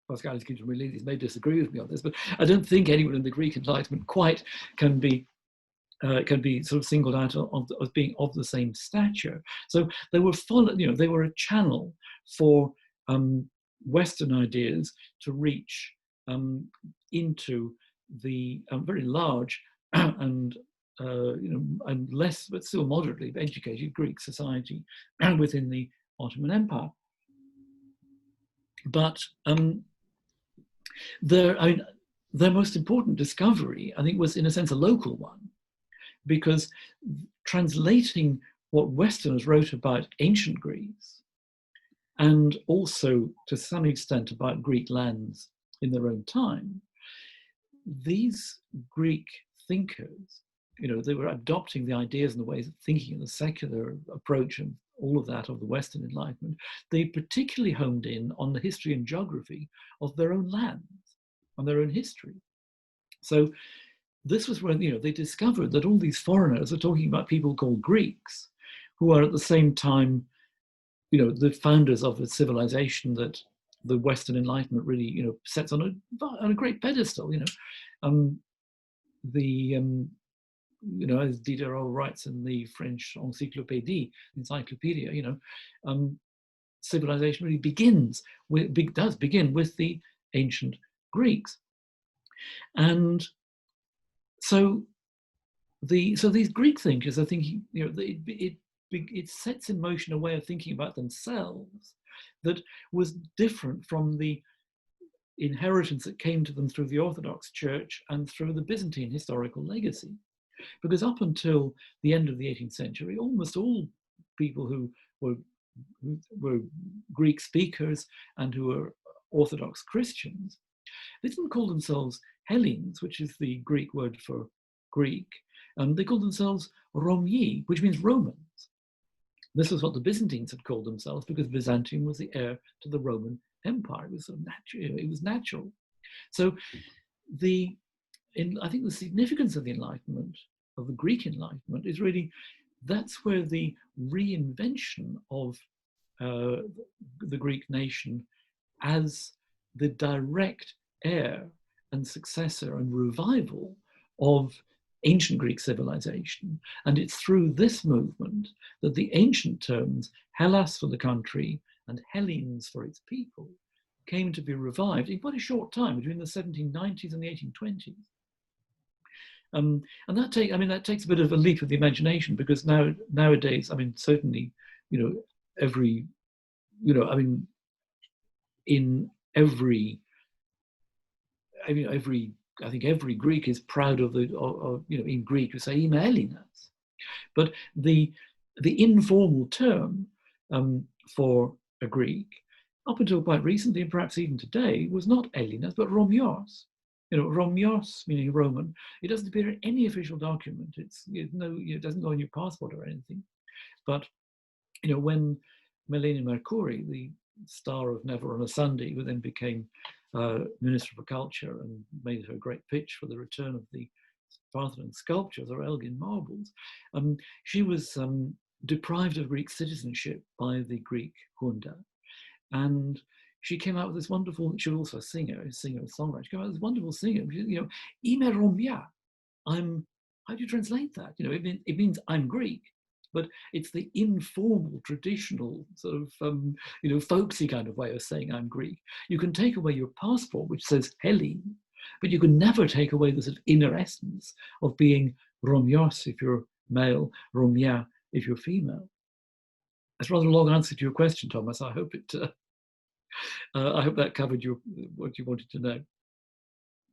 Pascal may disagree with me on this, but I don't think anyone in the Greek Enlightenment quite can be sort of singled out as being of the same stature. So they were they were a channel for Western ideas to reach into the very large and and less, but still moderately educated Greek society within the Ottoman Empire. But their most important discovery, I think, was in a sense a local one, because translating what Westerners wrote about ancient Greece, and also to some extent about Greek lands in their own time, these Greek thinkers, they were adopting the ideas and the ways of thinking and the secular approach and all of that of the Western Enlightenment. They particularly honed in on the history and geography of their own lands, on their own history. So this was when they discovered that all these foreigners are talking about people called Greeks, who are at the same time, the founders of a civilization that the Western Enlightenment really, sets on a great pedestal. As Diderot writes in the French encyclopedia, civilization really does begin with the ancient Greeks. And so these Greek thinkers are thinking, it sets in motion a way of thinking about themselves that was different from the inheritance that came to them through the Orthodox Church and through the Byzantine historical legacy. Because up until the end of the 18th century, almost all people who were Greek speakers and who were Orthodox Christians, they didn't call themselves Hellenes, which is the Greek word for Greek. They called themselves Romii, which means Romans. This was what the Byzantines had called themselves, because Byzantium was the heir to the Roman Empire. It was sort of natural. It was natural. So I think the significance of the Enlightenment, of the Greek Enlightenment, is really, that's where the reinvention of the Greek nation as the direct heir and successor and revival of ancient Greek civilization. And it's through this movement that the ancient terms, Hellas for the country and Hellenes for its people, came to be revived in quite a short time, between the 1790s and the 1820s. And that takes a bit of a leap of the imagination, because nowadays, certainly, every I think every Greek is proud of in Greek we say "Είμαι Έλληνας," but the informal term for a Greek, up until quite recently, and perhaps even today, was not Έλληνας but Romios. Romios meaning Roman. It doesn't appear in any official document. It doesn't go on your passport or anything. But when Melania Mercouri, the star of Never on a Sunday, who then became Minister for Culture and made her great pitch for the return of the Parthenon sculptures or Elgin marbles, she was deprived of Greek citizenship by the Greek junta. And she came out with this wonderful, she was also a singer-songwriter, she came out with this wonderful singer, Είμαι Romia. How do you translate that? It means I'm Greek. But it's the informal, traditional, sort of, folksy kind of way of saying I'm Greek. You can take away your passport, which says Hellene, but you can never take away the sort of inner essence of being Romios if you're male, Romia if you're female. That's a rather long answer to your question, Thomas. I hope that covered what you wanted to know.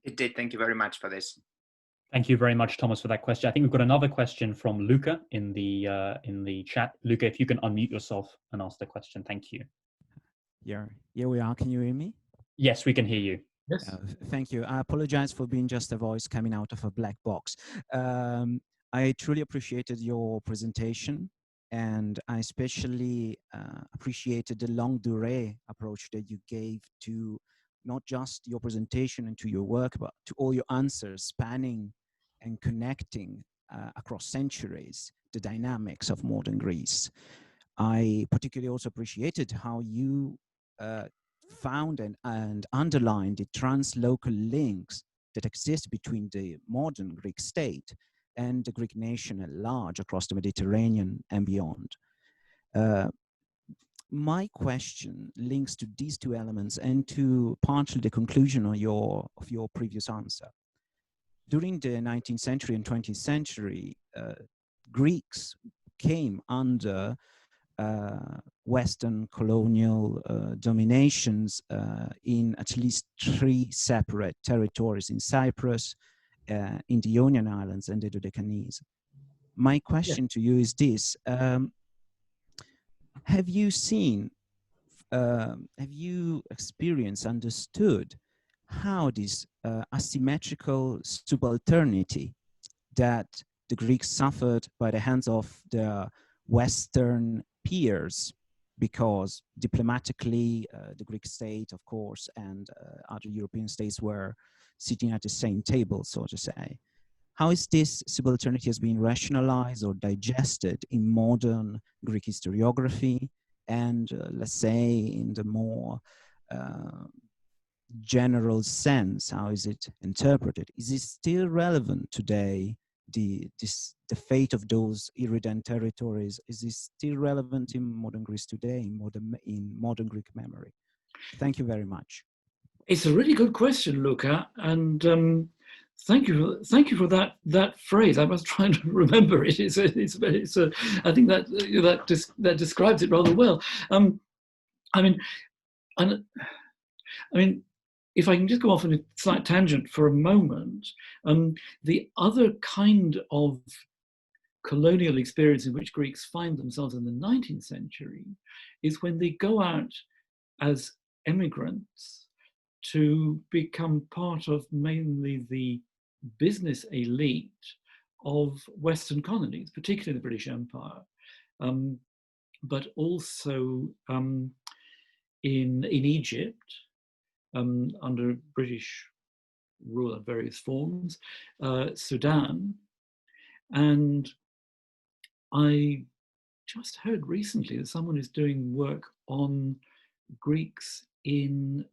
It did. Thank you very much for this. Thank you very much, Thomas, for that question. I think we've got another question from Luca in the chat. Luca, if you can unmute yourself and ask the question. Thank you. Yeah, here we are. Can you hear me? Yes, we can hear you. Yes. Thank you. I apologize for being just a voice coming out of a black box. I truly appreciated your presentation, and I especially appreciated the longue durée approach that you gave to not just your presentation and to your work, but to all your answers, spanning and connecting across centuries the dynamics of modern Greece. I particularly also appreciated how you found and underlined the translocal links that exist between the modern Greek state and the Greek nation at large across the Mediterranean and beyond. My question links to these two elements and to partially the conclusion of your previous answer. During the 19th century and 20th century, Greeks came under Western colonial dominations in at least 3 separate territories: in Cyprus, in the Ionian Islands, and the Dodecanese. My question to you is this: have you seen, have you experienced, understood how this asymmetrical subalternity that the Greeks suffered by the hands of their Western peers, because diplomatically the Greek state, of course, and other European states were sitting at the same table, so to say. How is this subalternity has been rationalized or digested in modern Greek historiography? And let's say in the more general sense, how is it interpreted? Is it still relevant today? The fate of those Iridan territories, is this still relevant in modern Greece today, in modern Greek memory? Thank you very much. It's a really good question, Luca, and thank you for that phrase. I was trying to remember it. I think that describes it rather well. I mean, if I can just go off on a slight tangent for a moment, the other kind of colonial experience in which Greeks find themselves in the 19th century is when they go out as emigrants to become part of mainly the business elite of Western colonies, particularly the British Empire, but also in Egypt, under British rule in various forms, Sudan. And I just heard recently that someone is doing work on Greeks in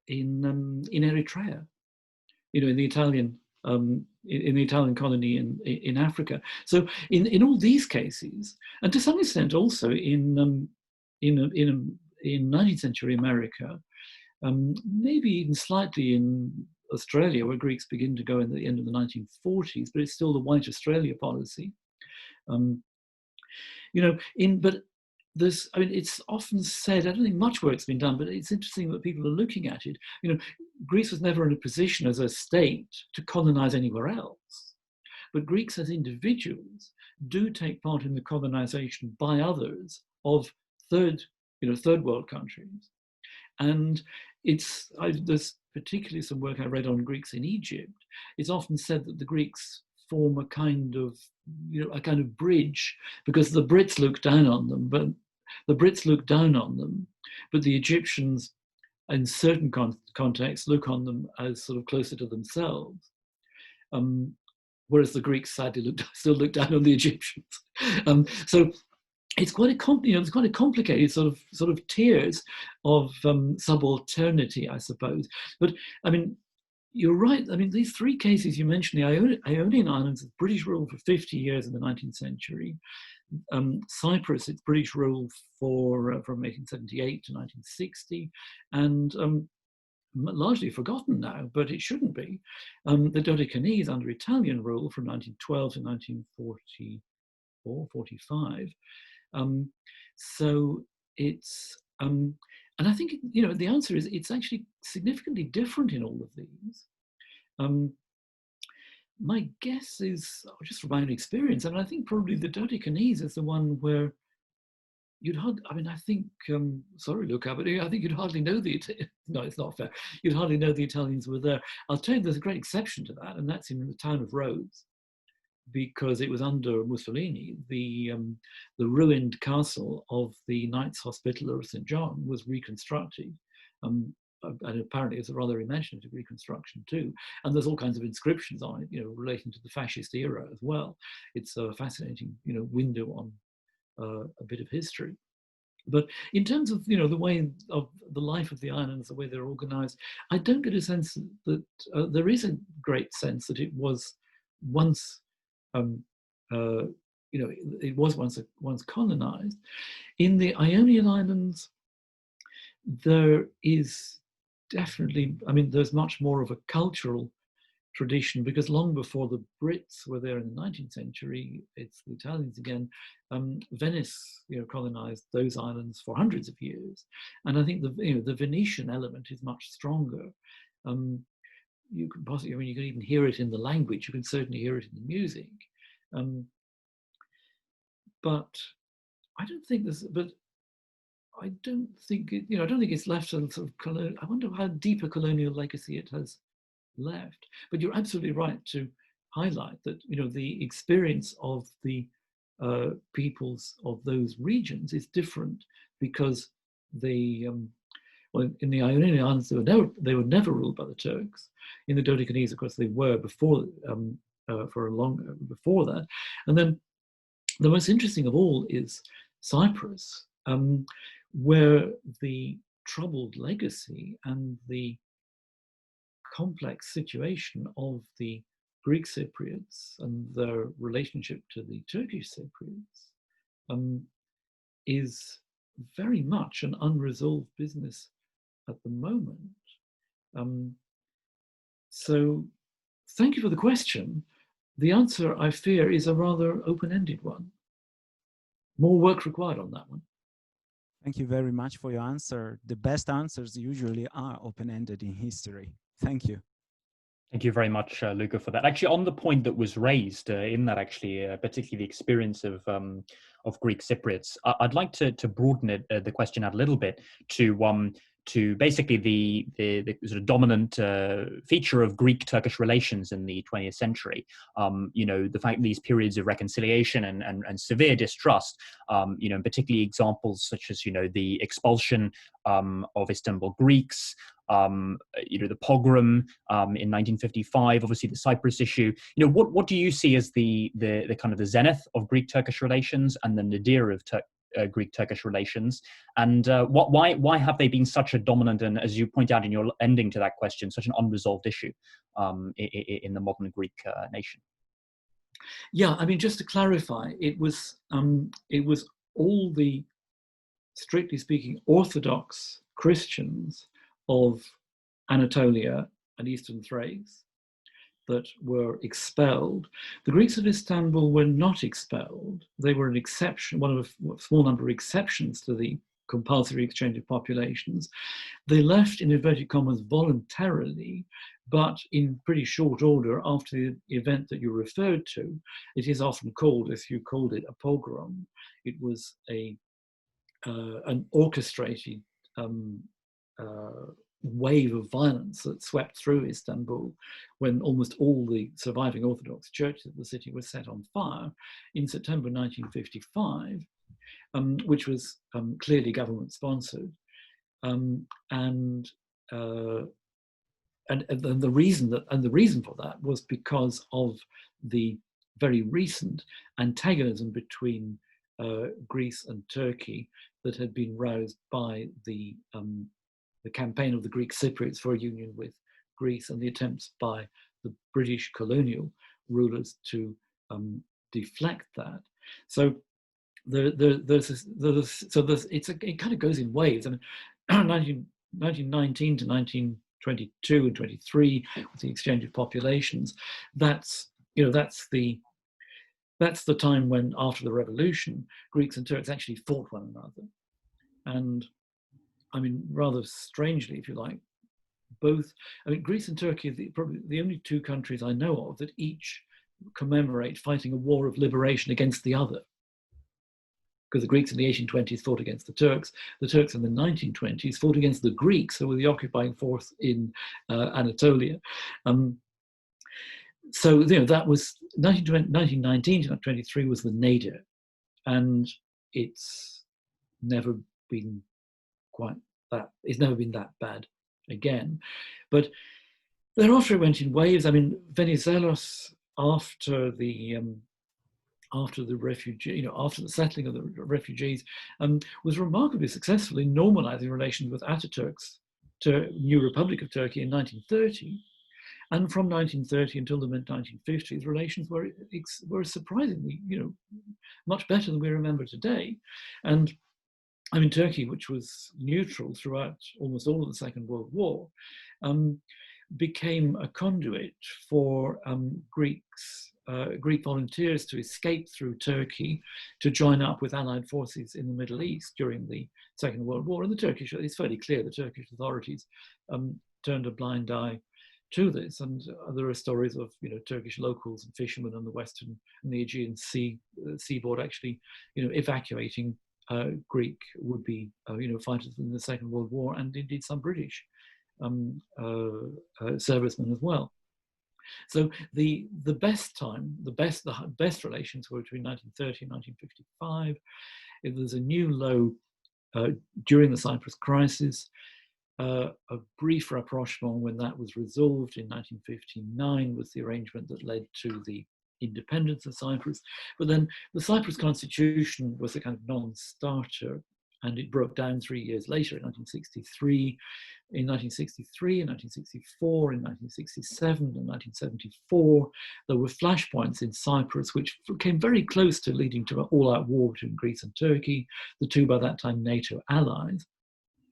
Eritrea, in the Italian colony in Africa. So in all these cases, and to some extent also in 19th century America, maybe even slightly in Australia, where Greeks begin to go in the end of the 1940s, but it's still the white Australia policy. But there's, it's often said, I don't think much work's been done, but it's interesting that people are looking at it. Greece was never in a position as a state to colonize anywhere else, but Greeks as individuals do take part in the colonization by others of third world countries. And there's particularly some work I read on Greeks in Egypt. It's often said that the Greeks form a kind of bridge, because the Brits look down on them, but the Egyptians in certain contexts look on them as sort of closer to themselves. Whereas the Greeks sadly still look down on the Egyptians. So it's quite a complicated sort of tiers of subalternity, I suppose. But you're right. These 3 cases you mentioned, the Ionian Islands, British rule for 50 years in the 19th century. Cyprus, it's British rule from 1878 to 1960, and largely forgotten now, but it shouldn't be. The Dodecanese under Italian rule from 1912 to 1944, 45. So it's, and I think, the answer is it's actually significantly different in all of these. My guess is, just from my own experience, I think probably the Dodecanese is the one where you'd hardly, I think, sorry, Luca, but I think you'd hardly know no, it's not fair. You'd hardly know the Italians were there. I'll tell you there's a great exception to that, and that's in the town of Rhodes, because it was under Mussolini, the ruined castle of the Knights Hospitaller of St. John was reconstructed and apparently it's a rather imaginative reconstruction too. And there's all kinds of inscriptions on it, you know, relating to the fascist era as well. It's a fascinating, you know, window on a bit of history. But in terms of, you know, the way of the life of the islands, the way they're organized, I don't get a sense that there is a great sense that it was once, you know, it was once colonized. In the Ionian Islands, there is definitely, I mean, there's much more of a cultural tradition, because long before the Brits were there in the 19th century, it's the Italians again, Venice, you know, colonized those islands for hundreds of years. And I think the Venetian element is much stronger. You can possibly, I mean, you can even hear it in the language, you can certainly hear it in the music. But I don't think there's, but I don't think it, you know, I don't think it's left a sort of colonial, I wonder how deep a colonial legacy it has left. But you're absolutely right to highlight that, you know, the experience of the peoples of those regions is different, because they, well, in the Ionian Islands, they were never ruled by the Turks. In the Dodecanese, of course, they were before, for a long before that. And then the most interesting of all is Cyprus, where the troubled legacy and the complex situation of the Greek Cypriots and their relationship to the Turkish Cypriots is very much an unresolved business at the moment. So thank you for the question. The answer, I fear, is a rather open-ended one. More work required on that one. Thank you very much for your answer. The best answers usually are open-ended in history. Thank you. Thank you very much, Luca, for that. Actually, on the point that was raised in that, actually, particularly the experience of Greek Cypriots, I'd like to broaden it, the question out a little bit to basically the sort of dominant feature of Greek-Turkish relations in the 20th century. You know, the fact that these periods of reconciliation and severe distrust, you know, and particularly examples such as, you know, the expulsion of Istanbul Greeks, you know, the pogrom in 1955, obviously the Cyprus issue. You know, what do you see as the kind of the zenith of Greek-Turkish relations and the nadir of Greek-Turkish relations, and why have they been such a dominant, and as you point out in your ending to that question, such an unresolved issue in the modern Greek nation? Yeah, I mean, just to clarify, it was all the, strictly speaking, Orthodox Christians of Anatolia and Eastern Thrace that were expelled. The Greeks of Istanbul were not expelled. They were an exception, one of a small number of exceptions to the compulsory exchange of populations. They left, in inverted commas, voluntarily, but in pretty short order after the event that you referred to. It is often called, as you called it, a pogrom. It was an orchestrated wave of violence that swept through Istanbul when almost all the surviving Orthodox churches of the city were set on fire in September 1955, which was clearly government sponsored. And the reason for that was because of the very recent antagonism between Greece and Turkey that had been roused by the campaign of the Greek Cypriots for a union with Greece and the attempts by the British colonial rulers to deflect that. So it kind of goes in waves. I mean, 1919 to 1922 and 23, with the exchange of populations, that's the time when, after the revolution, Greeks and Turks actually fought one another. And I mean, rather strangely, if you like, both, I mean, Greece and Turkey are probably the only two countries I know of that each commemorate fighting a war of liberation against the other. Because the Greeks in the 1820s fought against the Turks in the 1920s fought against the Greeks, who were the occupying force in Anatolia. So, you know, that was 1919 to 1923 was the nadir, and it's never been quite that. It's never been that bad again. But thereafter it went in waves. I mean, Venizelos, after the refugee, after the settling of the refugees, was remarkably successful in normalizing relations with Ataturk's new Republic of Turkey in 1930. And from 1930 until the mid-1950s, relations were surprisingly, much better than we remember today. And I mean, Turkey, which was neutral throughout almost all of the Second World War, became a conduit for Greek volunteers to escape through Turkey to join up with Allied forces in the Middle East during the Second World War. And it's fairly clear the Turkish authorities turned a blind eye to this. And there are stories of Turkish locals and fishermen on the Western and the Aegean seaboard actually evacuating Greek would-be fighters in the Second World War, and indeed some British servicemen as well. So the best relations were between 1930 and 1955. There's a new low during the Cyprus crisis. A brief rapprochement when that was resolved in 1959 was the arrangement that led to the independence of Cyprus. But then the Cyprus constitution was a kind of non-starter, and it broke down 3 years later in 1963. In 1963, in 1964, in 1967, and 1974, there were flashpoints in Cyprus which came very close to leading to an all-out war between Greece and Turkey, the two by that time NATO allies.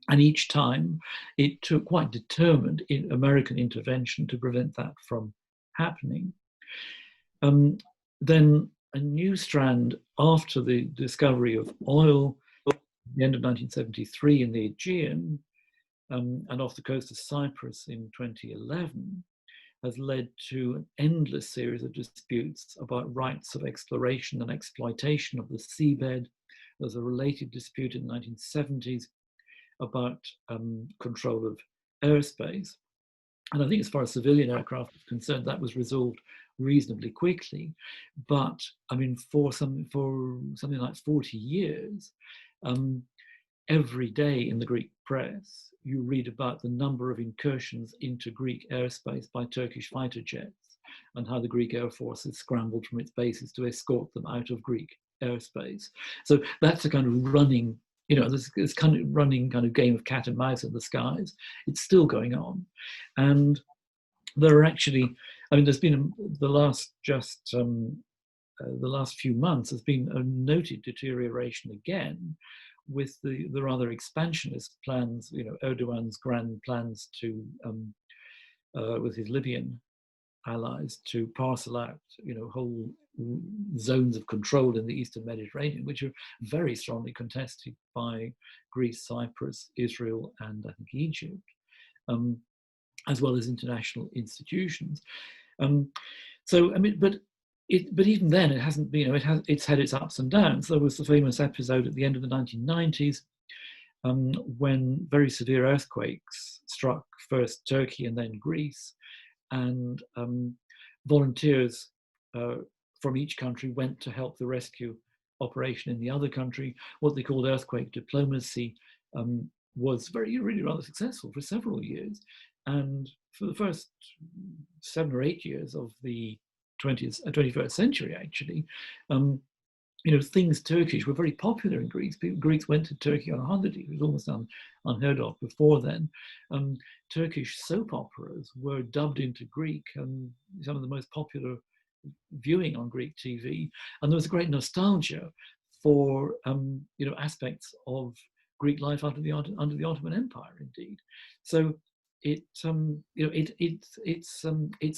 And each time it took quite determined American intervention to prevent that from happening. Then a new strand after the discovery of oil at the end of 1973 in the Aegean and off the coast of Cyprus in 2011 has led to an endless series of disputes about rights of exploration and exploitation of the seabed. There's a related dispute in the 1970s about control of airspace. And I think as far as civilian aircraft is concerned, that was resolved reasonably quickly. But I mean, for something like 40 years, every day in the Greek press, you read about the number of incursions into Greek airspace by Turkish fighter jets and how the Greek Air Force has scrambled from its bases to escort them out of Greek airspace. So that's a kind of running, this kind of running kind of game of cat and mouse in the skies. It's still going on. And there are actually, I mean, there's been the last few months, there's been a noted deterioration again with the rather expansionist plans, Erdogan's grand plans to, with his Libyan allies, to parcel out, whole zones of control in the Eastern Mediterranean, which are very strongly contested by Greece, Cyprus, Israel, and I think Egypt, as well as international institutions. So, I mean, but even then, it hasn't been, it's had its ups and downs. There was the famous episode at the end of the 1990s when very severe earthquakes struck first Turkey and then Greece, and volunteers from each country went to help the rescue operation in the other country. What they called earthquake diplomacy was really rather successful for several years. And for the first 7 or 8 years of the 21st century, actually, things Turkish were very popular in Greece. Greeks went to Turkey on holiday. It was almost unheard of before then. Turkish soap operas were dubbed into Greek, and some of the most popular viewing on Greek TV. And there was a great nostalgia for aspects of Greek life under the Ottoman Empire, indeed. So it's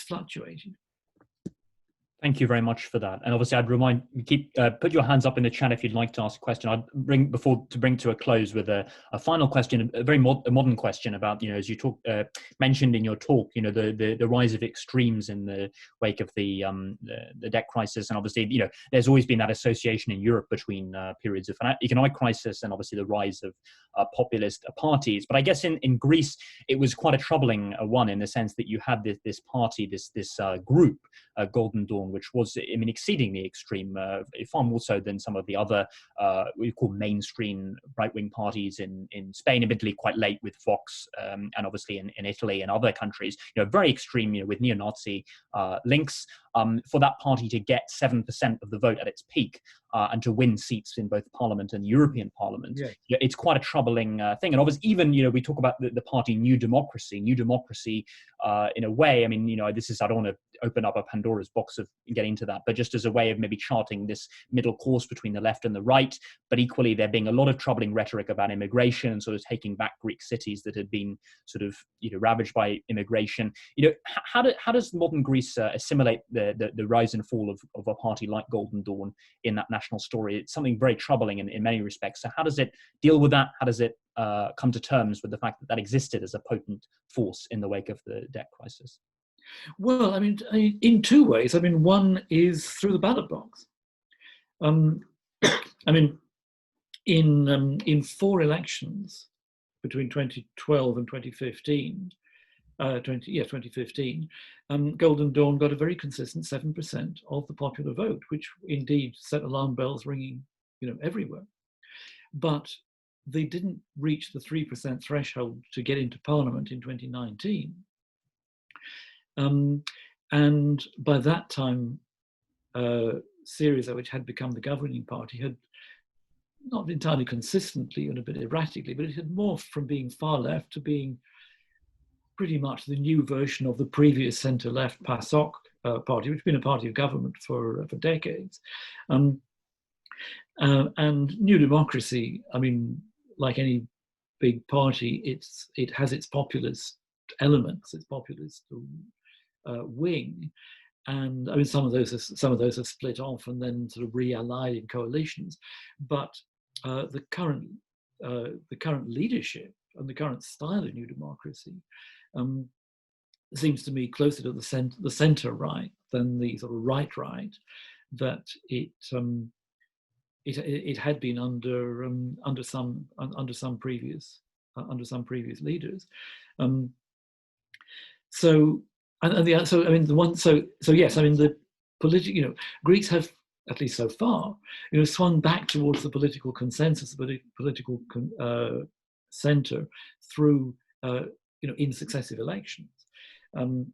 fluctuated. Thank you very much for that. And obviously, I'd remind you, put your hands up in the chat if you'd like to ask a question. I'd bring to a close with a final question, a very modern question about, as you mentioned in your talk, the rise of extremes in the wake of the debt crisis, and obviously, there's always been that association in Europe between periods of economic crisis and obviously the rise of populist parties. But I guess in Greece, it was quite a troubling one in the sense that you had this party, this group, Golden Dawn Dawn, which was, I mean, exceedingly extreme, far more so than some of the other we call mainstream right-wing parties in Spain, admittedly quite late with Vox, and obviously in Italy and other countries, very extreme, with neo-Nazi links. For that party to get 7% of the vote at its peak and to win seats in both Parliament and European Parliament, yeah, it's quite a troubling thing. And obviously, even we talk about the party New Democracy in a way. I mean, I don't want to open up a Pandora's box of getting to that, but just as a way of maybe charting this middle course between the left and the right. But equally, there being a lot of troubling rhetoric about immigration and sort of taking back Greek cities that had been sort of ravaged by immigration. How does modern Greece assimilate the rise and fall of a party like Golden Dawn in that national story? It's something very troubling in many respects. So how does it deal with that? How does it come to terms with the fact that existed as a potent force in the wake of the debt crisis? Well, I mean, in two ways. I mean, one is through the ballot box. I mean, in 4 elections between 2012 and 2015, 2015, Golden Dawn got a very consistent 7% of the popular vote, which indeed set alarm bells ringing, everywhere. But they didn't reach the 3% threshold to get into Parliament in 2019. And by that time, Syriza, which had become the governing party, had not entirely consistently and a bit erratically, but it had morphed from being far left to being pretty much the new version of the previous centre-left PASOK party, which had been a party of government for decades. And New Democracy, I mean, like any big party, it has its populist elements, its populist wing, and I mean some of those have split off and then sort of reallied in coalitions. But the current leadership and the current style of New Democracy seems to me closer to the centre right than the sort of right that it had been under some previous leaders. So yes, I mean the political, Greeks have, at least so far, swung back towards the political consensus, the political centre through in successive elections. And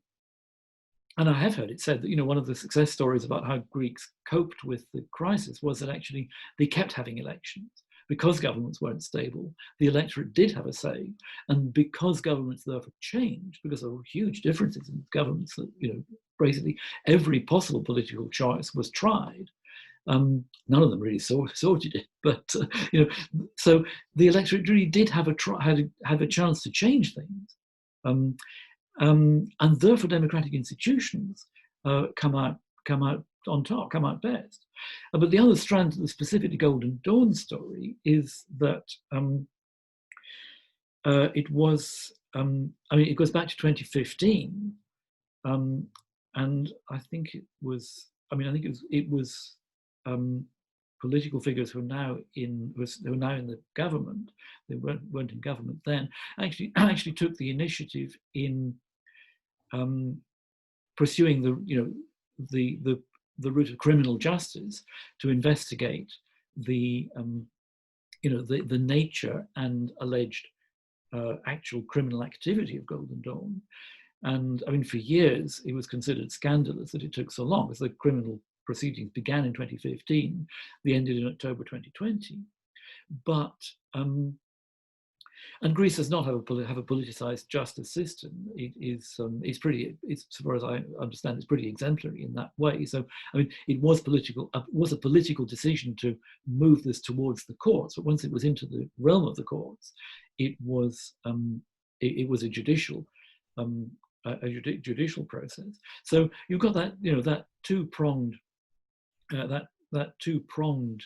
I have heard it said that one of the success stories about how Greeks coped with the crisis was that actually they kept having elections. Because governments weren't stable, the electorate did have a say, and because governments therefore changed, because there were huge differences in governments, that basically every possible political choice was tried. None of them really sorted it, but so the electorate really did have a chance to change things, and therefore democratic institutions come out on top, come out best. But the other strand to the specifically Golden Dawn story is that it was, it goes back to 2015, and I think it was political figures who are now in the government. They weren't in government then. Actually took the initiative in pursuing the route of criminal justice to investigate the nature and alleged actual criminal activity of Golden Dawn. And I mean, for years, it was considered scandalous that it took so long, as the criminal proceedings began in 2015, they ended in October 2020. But and Greece does not have a politicized justice system. It's as far as I understand, it's pretty exemplary in that way. So I mean, it was a political decision to move this towards the courts. But once it was into the realm of the courts, it was a judicial judicial process. So you've got that that two-pronged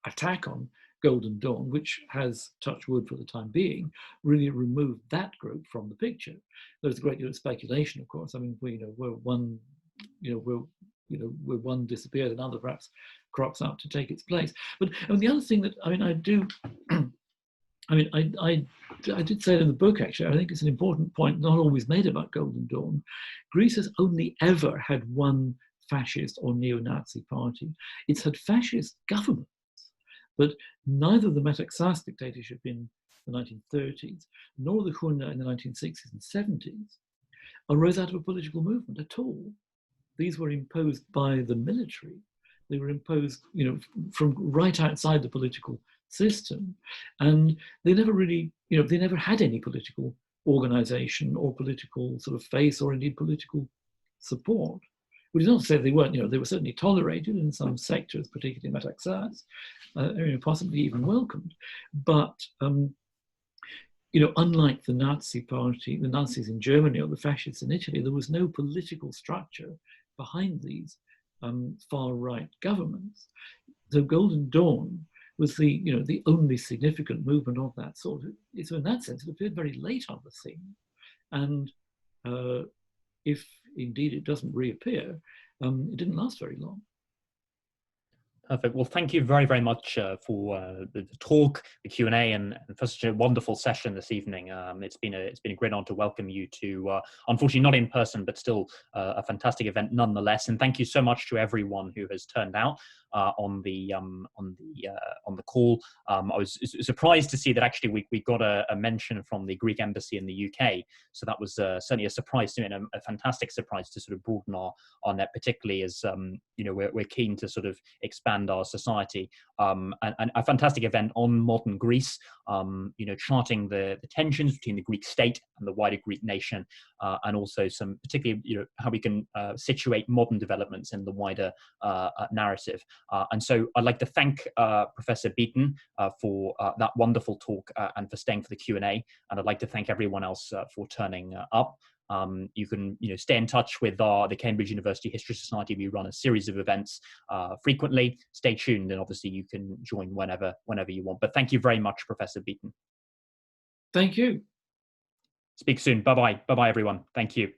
attack on Golden Dawn, which has, touch wood for the time being, really removed that group from the picture. There's a great deal of speculation, of course. I mean, where one disappears, another perhaps crops up to take its place. But the other thing that I did say it in the book, actually. I think it's an important point, not always made about Golden Dawn. Greece has only ever had one fascist or neo-Nazi party. It's had fascist governments, but neither the Metaxas dictatorship in the 1930s nor the Junta in the 1960s and 70s arose out of a political movement at all. These were imposed by the military. They were imposed, from right outside the political system, and they never really, they never had any political organization or political sort of face or indeed political support. Which is not to say they weren't, they were certainly tolerated in some sectors, particularly Metaxas, possibly even welcomed. But, unlike the Nazi party, the Nazis in Germany or the fascists in Italy, there was no political structure behind these far-right governments. The Golden Dawn was the only significant movement of that sort. So in that sense, it appeared very late on the scene. And if indeed it doesn't reappear, it didn't last very long. Perfect. Well, thank you very, very much for the talk, the Q&A, and for such a wonderful session this evening. It's been a great honor to welcome you to, unfortunately not in person, but still a fantastic event nonetheless. And thank you so much to everyone who has turned out on the call. I was surprised to see that actually we got a mention from the Greek embassy in the UK. So that was certainly a surprise to me, and a fantastic surprise to sort of broaden our net, particularly as we're keen to sort of expand our society, and a fantastic event on modern Greece, charting the tensions between the Greek state and the wider Greek nation, and also some particularly, how we can situate modern developments in the wider narrative. And so I'd like to thank Professor Beaton for that wonderful talk and for staying for the Q&A. And I'd like to thank everyone else for turning up. You can stay in touch with the Cambridge University History Society. We run a series of events frequently. Stay tuned, and obviously you can join whenever you want. But thank you very much, Professor Beaton. Thank you. Speak soon. Bye-bye. Bye-bye, everyone. Thank you.